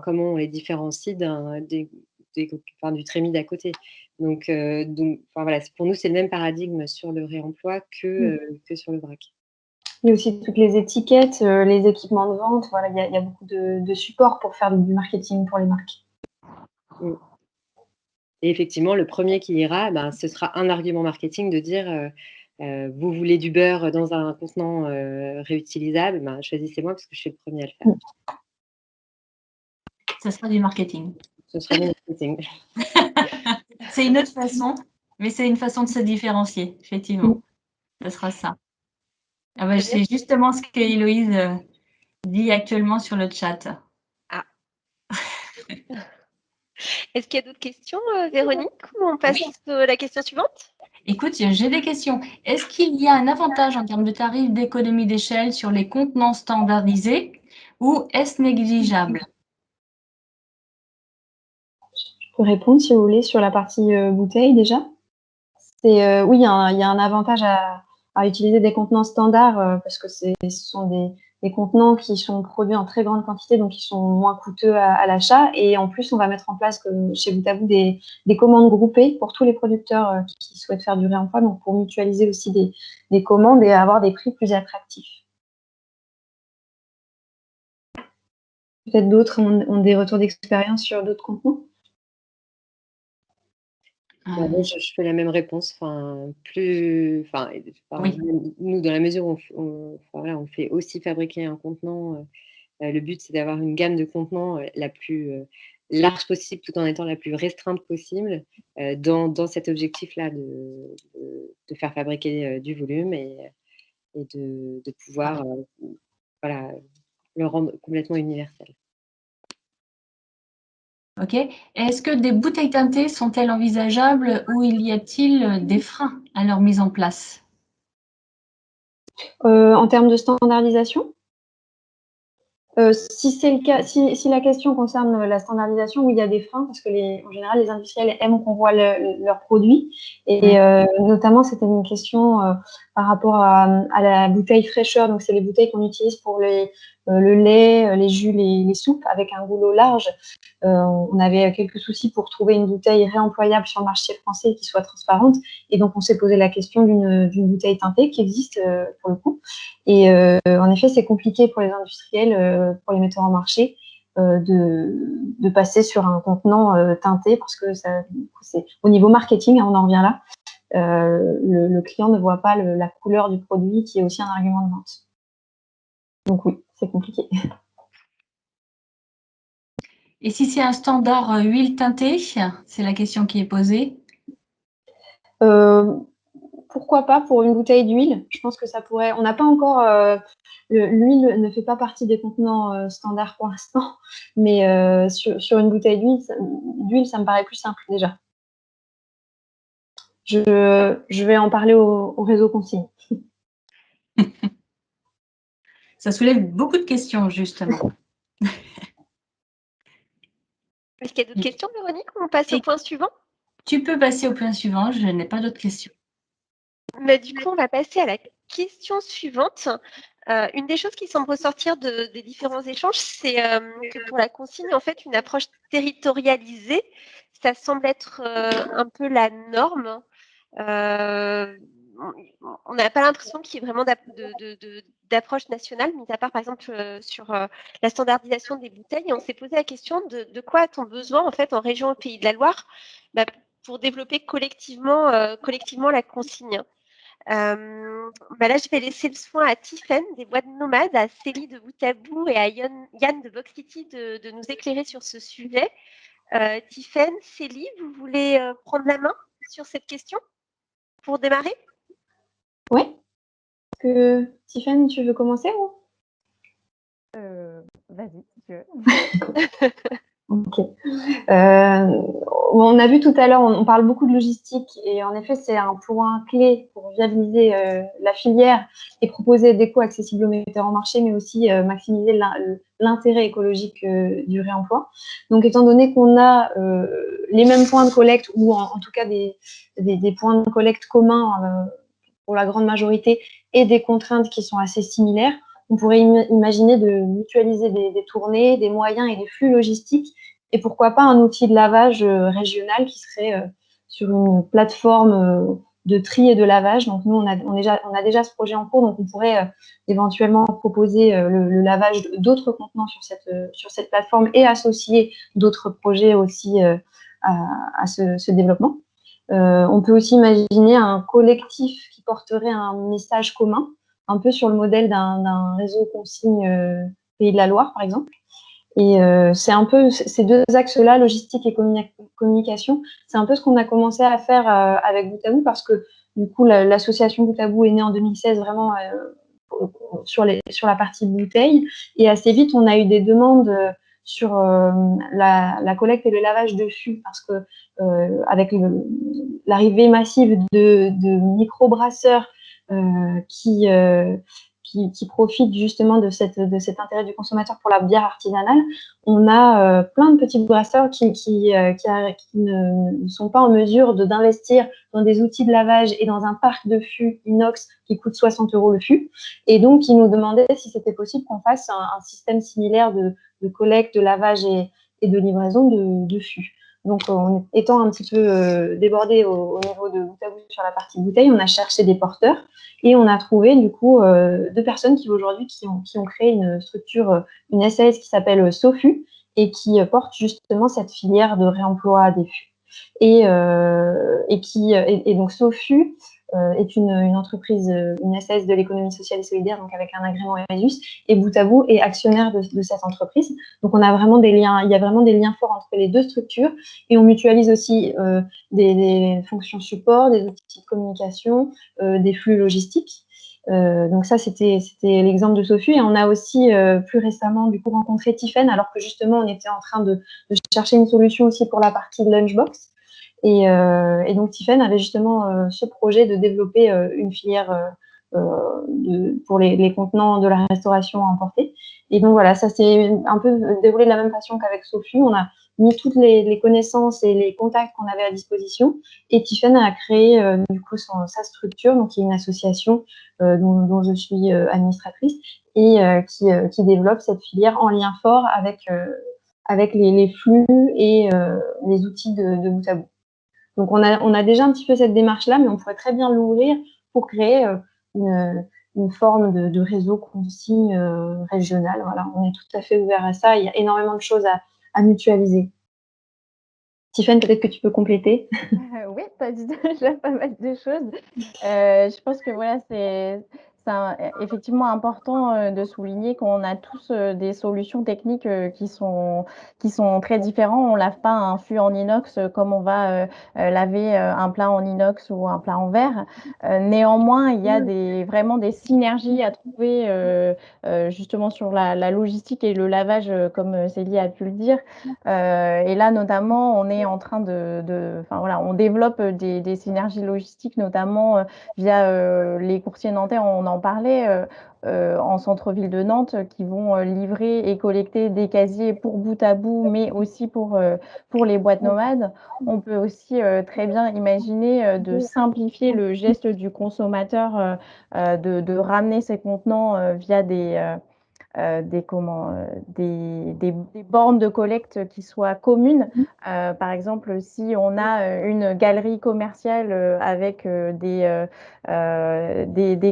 comment on les différencie du trémis d'à côté. Donc voilà, pour nous, c'est le même paradigme sur le réemploi que sur le vrac. Il y a aussi toutes les étiquettes, les équipements de vente. Voilà, il y a beaucoup de supports pour faire du marketing pour les marques. Et effectivement, le premier qui ira, ce sera un argument marketing de dire vous voulez du beurre dans un contenant réutilisable, choisissez-moi parce que je suis le premier à le faire. Ça sera du marketing. Ce sera du marketing. C'est une autre façon, mais c'est une façon de se différencier, effectivement. Ce sera ça. C'est justement ce que Héloïse dit actuellement sur le chat. Ah. Est-ce qu'il y a d'autres questions, Véronique, ou on passe à la question suivante? Écoute, j'ai des questions. Est-ce qu'il y a un avantage en termes de tarifs d'économie d'échelle sur les contenants standardisés ou est-ce négligeable? Je peux répondre si vous voulez sur la partie bouteille déjà. Oui, il y a un avantage à utiliser des contenants standards parce que ce sont des contenants qui sont produits en très grande quantité, donc qui sont moins coûteux à l'achat. Et en plus, on va mettre en place, comme chez Boutabout, des commandes groupées pour tous les producteurs qui souhaitent faire du réemploi, donc pour mutualiser aussi des commandes et avoir des prix plus attractifs. Peut-être d'autres ont des retours d'expérience sur d'autres contenants? Je fais la même réponse. Nous, dans la mesure où on fait aussi fabriquer un contenant, le but, c'est d'avoir une gamme de contenants la plus large possible, tout en étant la plus restreinte possible, dans cet objectif-là de faire fabriquer du volume et de pouvoir le rendre complètement universel. Ok. Est-ce que des bouteilles teintées sont-elles envisageables ou il y a-t-il des freins à leur mise en place? En termes de standardisation? Si c'est le cas, si la question concerne la standardisation, oui, il y a des freins parce que en général, les industriels aiment qu'on voit leurs produits. Et notamment, c'était une question par rapport à la bouteille fraîcheur. Donc, c'est les bouteilles qu'on utilise pour le lait, les jus, les soupes avec un goulot large. On avait quelques soucis pour trouver une bouteille réemployable sur le marché français qui soit transparente. Et donc, on s'est posé la question d'une bouteille teintée qui existe pour le coup. Et en effet, c'est compliqué pour les industriels, pour les metteurs en marché, de passer sur un contenant teinté parce que c'est au niveau marketing, hein, on en revient là. Le client ne voit pas la couleur du produit qui est aussi un argument de vente. Donc oui, c'est compliqué. Et si c'est un standard huile teintée, c'est la question qui est posée. Pourquoi pas pour une bouteille d'huile? Je pense que ça pourrait. On n'a pas encore. L'huile ne fait pas partie des contenants standards pour l'instant, mais sur une bouteille d'huile, ça me paraît plus simple déjà. Je vais en parler au réseau consigne. Ça soulève beaucoup de questions, justement. Est-ce qu'il y a d'autres questions, Véronique, ou on passe au point suivant? Tu peux passer au point suivant, je n'ai pas d'autres questions. Mais du coup, on va passer à la question suivante. Une des choses qui semble ressortir des différents échanges, c'est que pour la consigne, en fait, une approche territorialisée, ça semble être un peu la norme. On n'a pas l'impression qu'il y ait vraiment d'approche nationale, mis à part, par exemple, sur la standardisation des bouteilles. Et on s'est posé la question de quoi a-t-on besoin, en fait, en région au Pays de la Loire, pour développer collectivement la consigne. Là, je vais laisser le soin à Tiffaine des Boîtes Nomades, à Célie de Boutabou et à Yann de Box City de nous éclairer sur ce sujet. Tiffaine, Célie, vous voulez prendre la main sur cette question pour démarrer? Oui. Tiffaine, tu veux commencer ou Vas-y, si tu veux. Ok. On a vu tout à l'heure, on parle beaucoup de logistique et en effet, c'est un point clé pour viabiliser la filière et proposer des coûts accessibles aux metteurs en marché, mais aussi maximiser l'intérêt écologique du réemploi. Donc, étant donné qu'on a les mêmes points de collecte ou en tout cas des points de collecte communs pour la grande majorité et des contraintes qui sont assez similaires, on pourrait imaginer de mutualiser des tournées, des moyens et des flux logistiques et pourquoi pas un outil de lavage régional qui serait sur une plateforme de tri et de lavage. Donc nous, on a déjà ce projet en cours, donc on pourrait éventuellement proposer le lavage d'autres contenants sur cette plateforme et associer d'autres projets aussi à ce développement. On peut aussi imaginer un collectif qui porterait un message commun, un peu sur le modèle d'un réseau consigne Pays de la Loire, par exemple. Et c'est un peu ces deux axes-là, logistique et communication, c'est un peu ce qu'on a commencé à faire avec Boutabou parce que du coup, l'association Boutabou est née en 2016 vraiment sur la partie bouteille. Et assez vite, on a eu des demandes sur la collecte et le lavage de fûts parce que avec l'arrivée massive de microbrasseurs qui profitent justement de cet intérêt du consommateur pour la bière artisanale, on a plein de petits brasseurs qui ne sont pas en mesure d'investir dans des outils de lavage et dans un parc de fûts inox qui coûte 60 € le fût. Et donc, ils nous demandaient si c'était possible qu'on fasse un système similaire de collecte, de lavage et de livraison de fûts. Donc, étant un petit peu débordé au niveau de Boutabou sur la partie bouteille, on a cherché des porteurs et on a trouvé du coup 2 personnes qui aujourd'hui qui ont créé une structure, une SAS qui s'appelle Sofu et qui porte justement cette filière de réemploi des fûts. Et donc Sofu est une entreprise, une SAS de l'économie sociale et solidaire, donc avec un agrément RSUS, et Boutabou est actionnaire de cette entreprise. Donc on a vraiment des liens, il y a vraiment des liens forts entre les deux structures, et on mutualise aussi des fonctions support, des outils de communication, des flux logistiques. Donc ça, c'était l'exemple de Sophie. Et on a aussi plus récemment du coup rencontré Tiffaine, alors que justement on était en train de chercher une solution aussi pour la partie de Lunchbox. Et donc Tiffaine avait justement ce projet de développer une filière pour les contenants de la restauration à emporter. Et donc voilà, ça s'est un peu déroulé de la même façon qu'avec Sophie. On a mis toutes les connaissances et les contacts qu'on avait à disposition. Et Tiffaine a créé du coup sa structure, donc qui est une association dont je suis administratrice et qui développe cette filière en lien fort avec les flux et les outils de bout à bout. Donc on a déjà un petit peu cette démarche-là, mais on pourrait très bien l'ouvrir pour créer une forme de réseau consigne régional. Voilà, on est tout à fait ouvert à ça. Il y a énormément de choses à mutualiser. Tiffaine, peut-être que tu peux compléter. Oui, tu as dit déjà pas mal de choses. Je pense que voilà, c'est effectivement important de souligner qu'on a tous des solutions techniques qui sont très différentes. On lave pas un fût en inox comme on va laver un plat en inox ou un plat en verre. Néanmoins, il y a vraiment des synergies à trouver justement sur la logistique et le lavage, comme Célie a pu le dire. Et là, notamment, on est en train enfin voilà, on développe des synergies logistiques, notamment via les coursiers nantais, on en parlait, en centre-ville de Nantes, qui vont livrer et collecter des casiers pour bout à bout, mais aussi pour les boîtes nomades. On peut aussi très bien imaginer de simplifier le geste du consommateur, de ramener ses contenants via des bornes de collecte qui soient communes. Par exemple, si on a une galerie commerciale avec des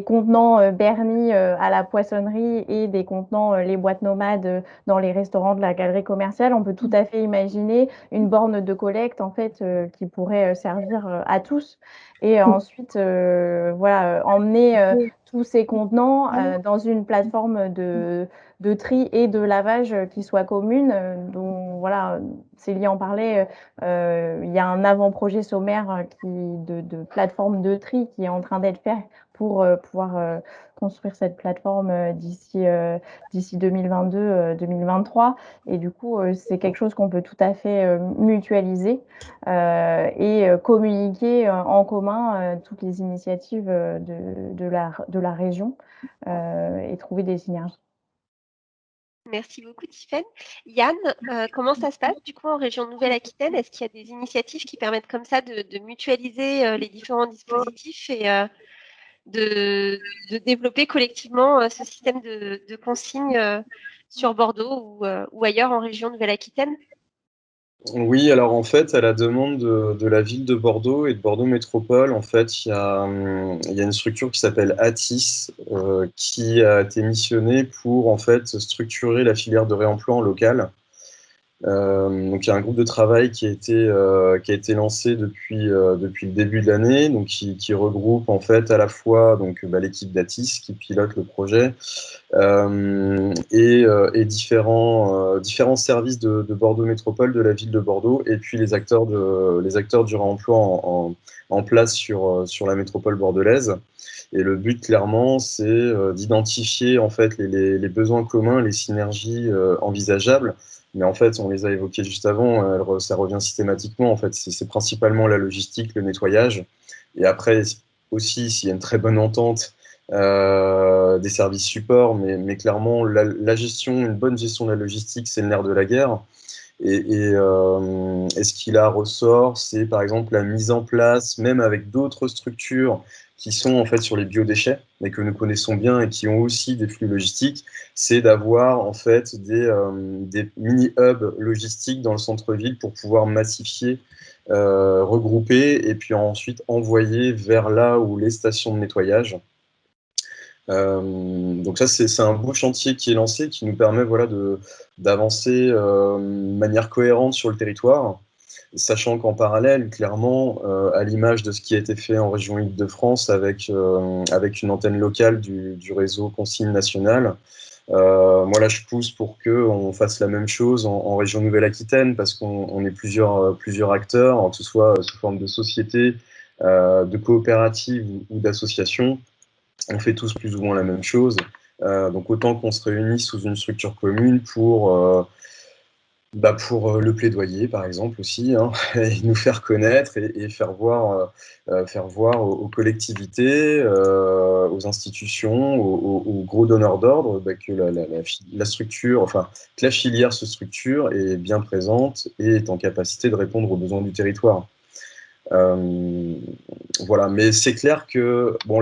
contenants Berny à la poissonnerie et des contenants les boîtes nomades dans les restaurants de la galerie commerciale, on peut tout à fait imaginer une borne de collecte en fait qui pourrait servir à tous. Et ensuite, voilà, emmener tous ces contenants dans une plateforme de tri et de lavage qui soit commune. Donc voilà, Célie en parlait, il y a un avant-projet sommaire de plateforme de tri qui est en train d'être fait pour pouvoir construire cette plateforme d'ici 2022-2023. Et du coup, c'est quelque chose qu'on peut tout à fait mutualiser et communiquer en commun toutes les initiatives de la région et trouver des synergies. Merci beaucoup, Tiffaine. Yann, comment ça se passe du coup en région Nouvelle-Aquitaine? Est-ce qu'il y a des initiatives qui permettent comme ça de mutualiser les différents dispositifs et de développer collectivement ce système de consigne sur Bordeaux ou ailleurs en région Nouvelle-Aquitaine? Oui, alors en fait, à la demande de la ville de Bordeaux et de Bordeaux Métropole, en fait, il y a une structure qui s'appelle ATIS qui a été missionnée pour en fait structurer la filière de réemploi en local. Donc il y a un groupe de travail qui a été lancé depuis le début de l'année, donc qui regroupe en fait à la fois donc l'équipe d'Atis qui pilote le projet et différents services de Bordeaux Métropole, de la ville de Bordeaux, et puis les acteurs du réemploi en place sur la métropole bordelaise. Et le but, clairement, c'est d'identifier en fait les besoins communs, les synergies envisageables. Mais en fait, on les a évoqués juste avant, ça revient systématiquement. En fait, c'est principalement la logistique, le nettoyage. Et après, aussi, s'il y a une très bonne entente, des services supports, mais clairement, la gestion, une bonne gestion de la logistique, c'est le nerf de la guerre. Et ce qui là ressort, c'est par exemple la mise en place, même avec d'autres structures qui sont en fait sur les biodéchets, mais que nous connaissons bien et qui ont aussi des flux logistiques, c'est d'avoir en fait des mini-hubs logistiques dans le centre-ville pour pouvoir massifier, regrouper et puis ensuite envoyer vers là où les stations de nettoyage. Donc ça, c'est un beau chantier qui est lancé, qui nous permet voilà, d'avancer de manière cohérente sur le territoire, sachant qu'en parallèle, clairement, à l'image de ce qui a été fait en région Île-de-France avec une antenne locale du réseau Consigne Nationale, moi là, je pousse pour qu'on fasse la même chose en région Nouvelle-Aquitaine, parce qu'on est plusieurs acteurs, que ce soit sous forme de sociétés, de coopératives ou d'associations, on fait tous plus ou moins la même chose. Donc autant qu'on se réunisse sous une structure commune pour le plaidoyer, par exemple, aussi, hein, et nous faire connaître et faire voir aux collectivités, aux institutions, aux gros donneurs d'ordre, que la structure, enfin, que la filière se structure, est bien présente et est en capacité de répondre aux besoins du territoire. Voilà, mais c'est clair que bon,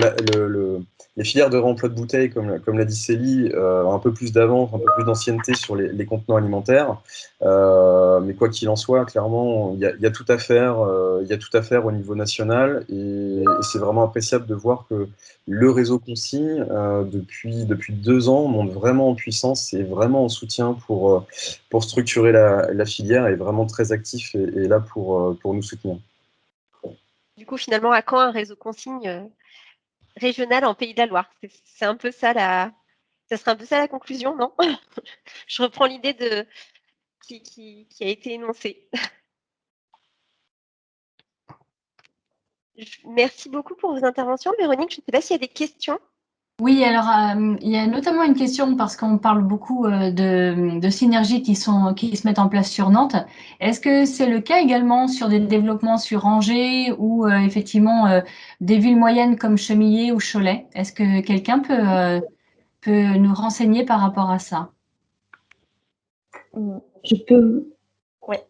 les filières de réemploi de bouteilles, comme l'a dit Célie, ont un peu plus d'avance, un peu plus d'ancienneté sur les contenants alimentaires. Mais quoi qu'il en soit, clairement, il y a tout à faire, il y a tout à faire au niveau national, et c'est vraiment appréciable de voir que le réseau consigne, depuis 2 ans, monte vraiment en puissance et vraiment en soutien pour structurer la filière, est vraiment très actif et là pour nous soutenir. Du coup, finalement, à quand un réseau consigne régional en Pays de la Loire? C'est un peu ça ça serait un peu ça la conclusion, non? Je reprends l'idée qui a été énoncée. Merci beaucoup pour vos interventions. Véronique, je ne sais pas s'il y a des questions. Oui, alors il y a notamment une question parce qu'on parle beaucoup de synergies qui se mettent en place sur Nantes. Est-ce que c'est le cas également sur des développements sur Angers ou effectivement des villes moyennes comme Chemillé ou Cholet? Est-ce que quelqu'un peut nous renseigner par rapport à ça? Je peux. Ouais.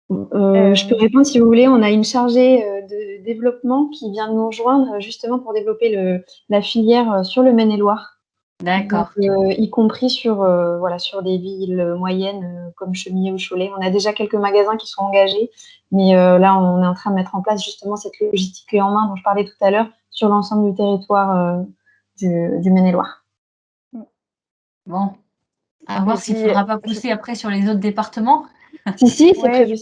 Je peux répondre si vous voulez. On a une chargée de développement qui vient de nous rejoindre justement pour développer la filière sur le Maine-et-Loire. D'accord. Donc, y compris sur des villes moyennes comme Chemillé ou Cholet. On a déjà quelques magasins qui sont engagés, mais là, on est en train de mettre en place justement cette logistique clé en main dont je parlais tout à l'heure sur l'ensemble du territoire du Maine-et-Loire. Bon, à voir s'il ne faudra pas pousser après sur les autres départements. Si, c'est Ouais, prévu.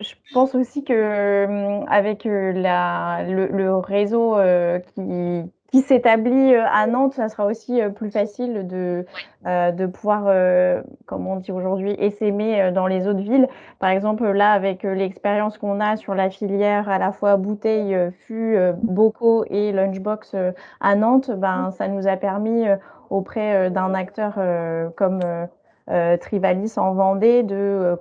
Je pense aussi que avec le réseau qui s'établit à Nantes, ça sera aussi plus facile de pouvoir, comme on dit aujourd'hui, essaimer dans les autres villes. Par exemple, là, avec l'expérience qu'on a sur la filière à la fois bouteilles, fûts, bocaux et lunchbox à Nantes, ça nous a permis auprès d'un acteur comme Trivalis en Vendée de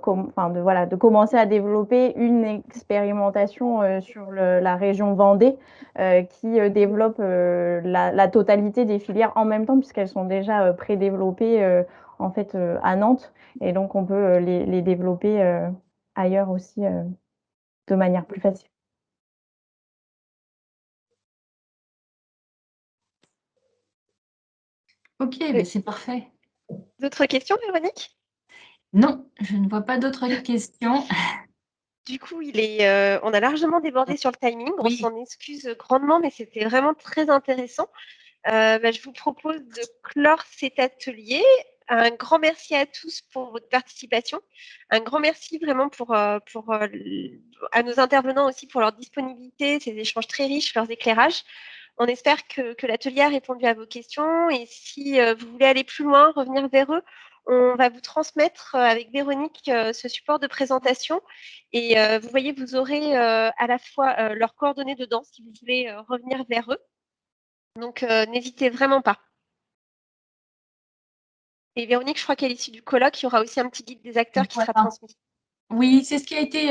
commencer à développer une expérimentation sur la région Vendée qui développe la totalité des filières en même temps puisqu'elles sont déjà pré-développées en fait à Nantes, et donc on peut les développer ailleurs aussi de manière plus facile. Ok, mais c'est parfait. D'autres questions, Véronique? Non, je ne vois pas d'autres questions. Du coup, on a largement débordé sur le timing. On Oui. s'en excuse grandement, mais c'était vraiment très intéressant. Je vous propose de clore cet atelier. Un grand merci à tous pour votre participation. Un grand merci vraiment à nos intervenants aussi pour leur disponibilité, ces échanges très riches, leurs éclairages. On espère que l'atelier a répondu à vos questions, et si vous voulez aller plus loin, revenir vers eux, on va vous transmettre avec Véronique ce support de présentation, et vous voyez, vous aurez à la fois leurs coordonnées dedans si vous voulez revenir vers eux. Donc, n'hésitez vraiment pas. Et Véronique, je crois qu'à l'issue du colloque, il y aura aussi un petit guide des acteurs qui sera transmis. Oui, c'est ce qui a été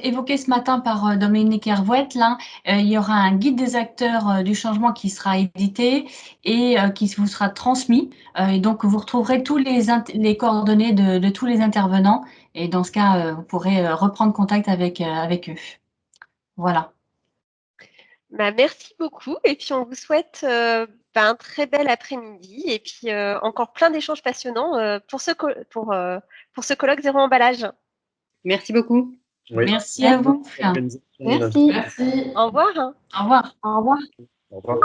évoqué ce matin par Dominique Hervouette. Là, il y aura un guide des acteurs du changement qui sera édité et qui vous sera transmis. Et donc, vous retrouverez tous les coordonnées de tous les intervenants. Et dans ce cas, vous pourrez reprendre contact avec eux. Voilà. Merci beaucoup. Et puis, on vous souhaite un très bel après-midi. Et puis, encore plein d'échanges passionnants pour ce colloque Zéro Emballage. Merci beaucoup. Oui. Merci à vous. Merci. Merci. Au revoir. Au revoir. Au revoir. Au revoir.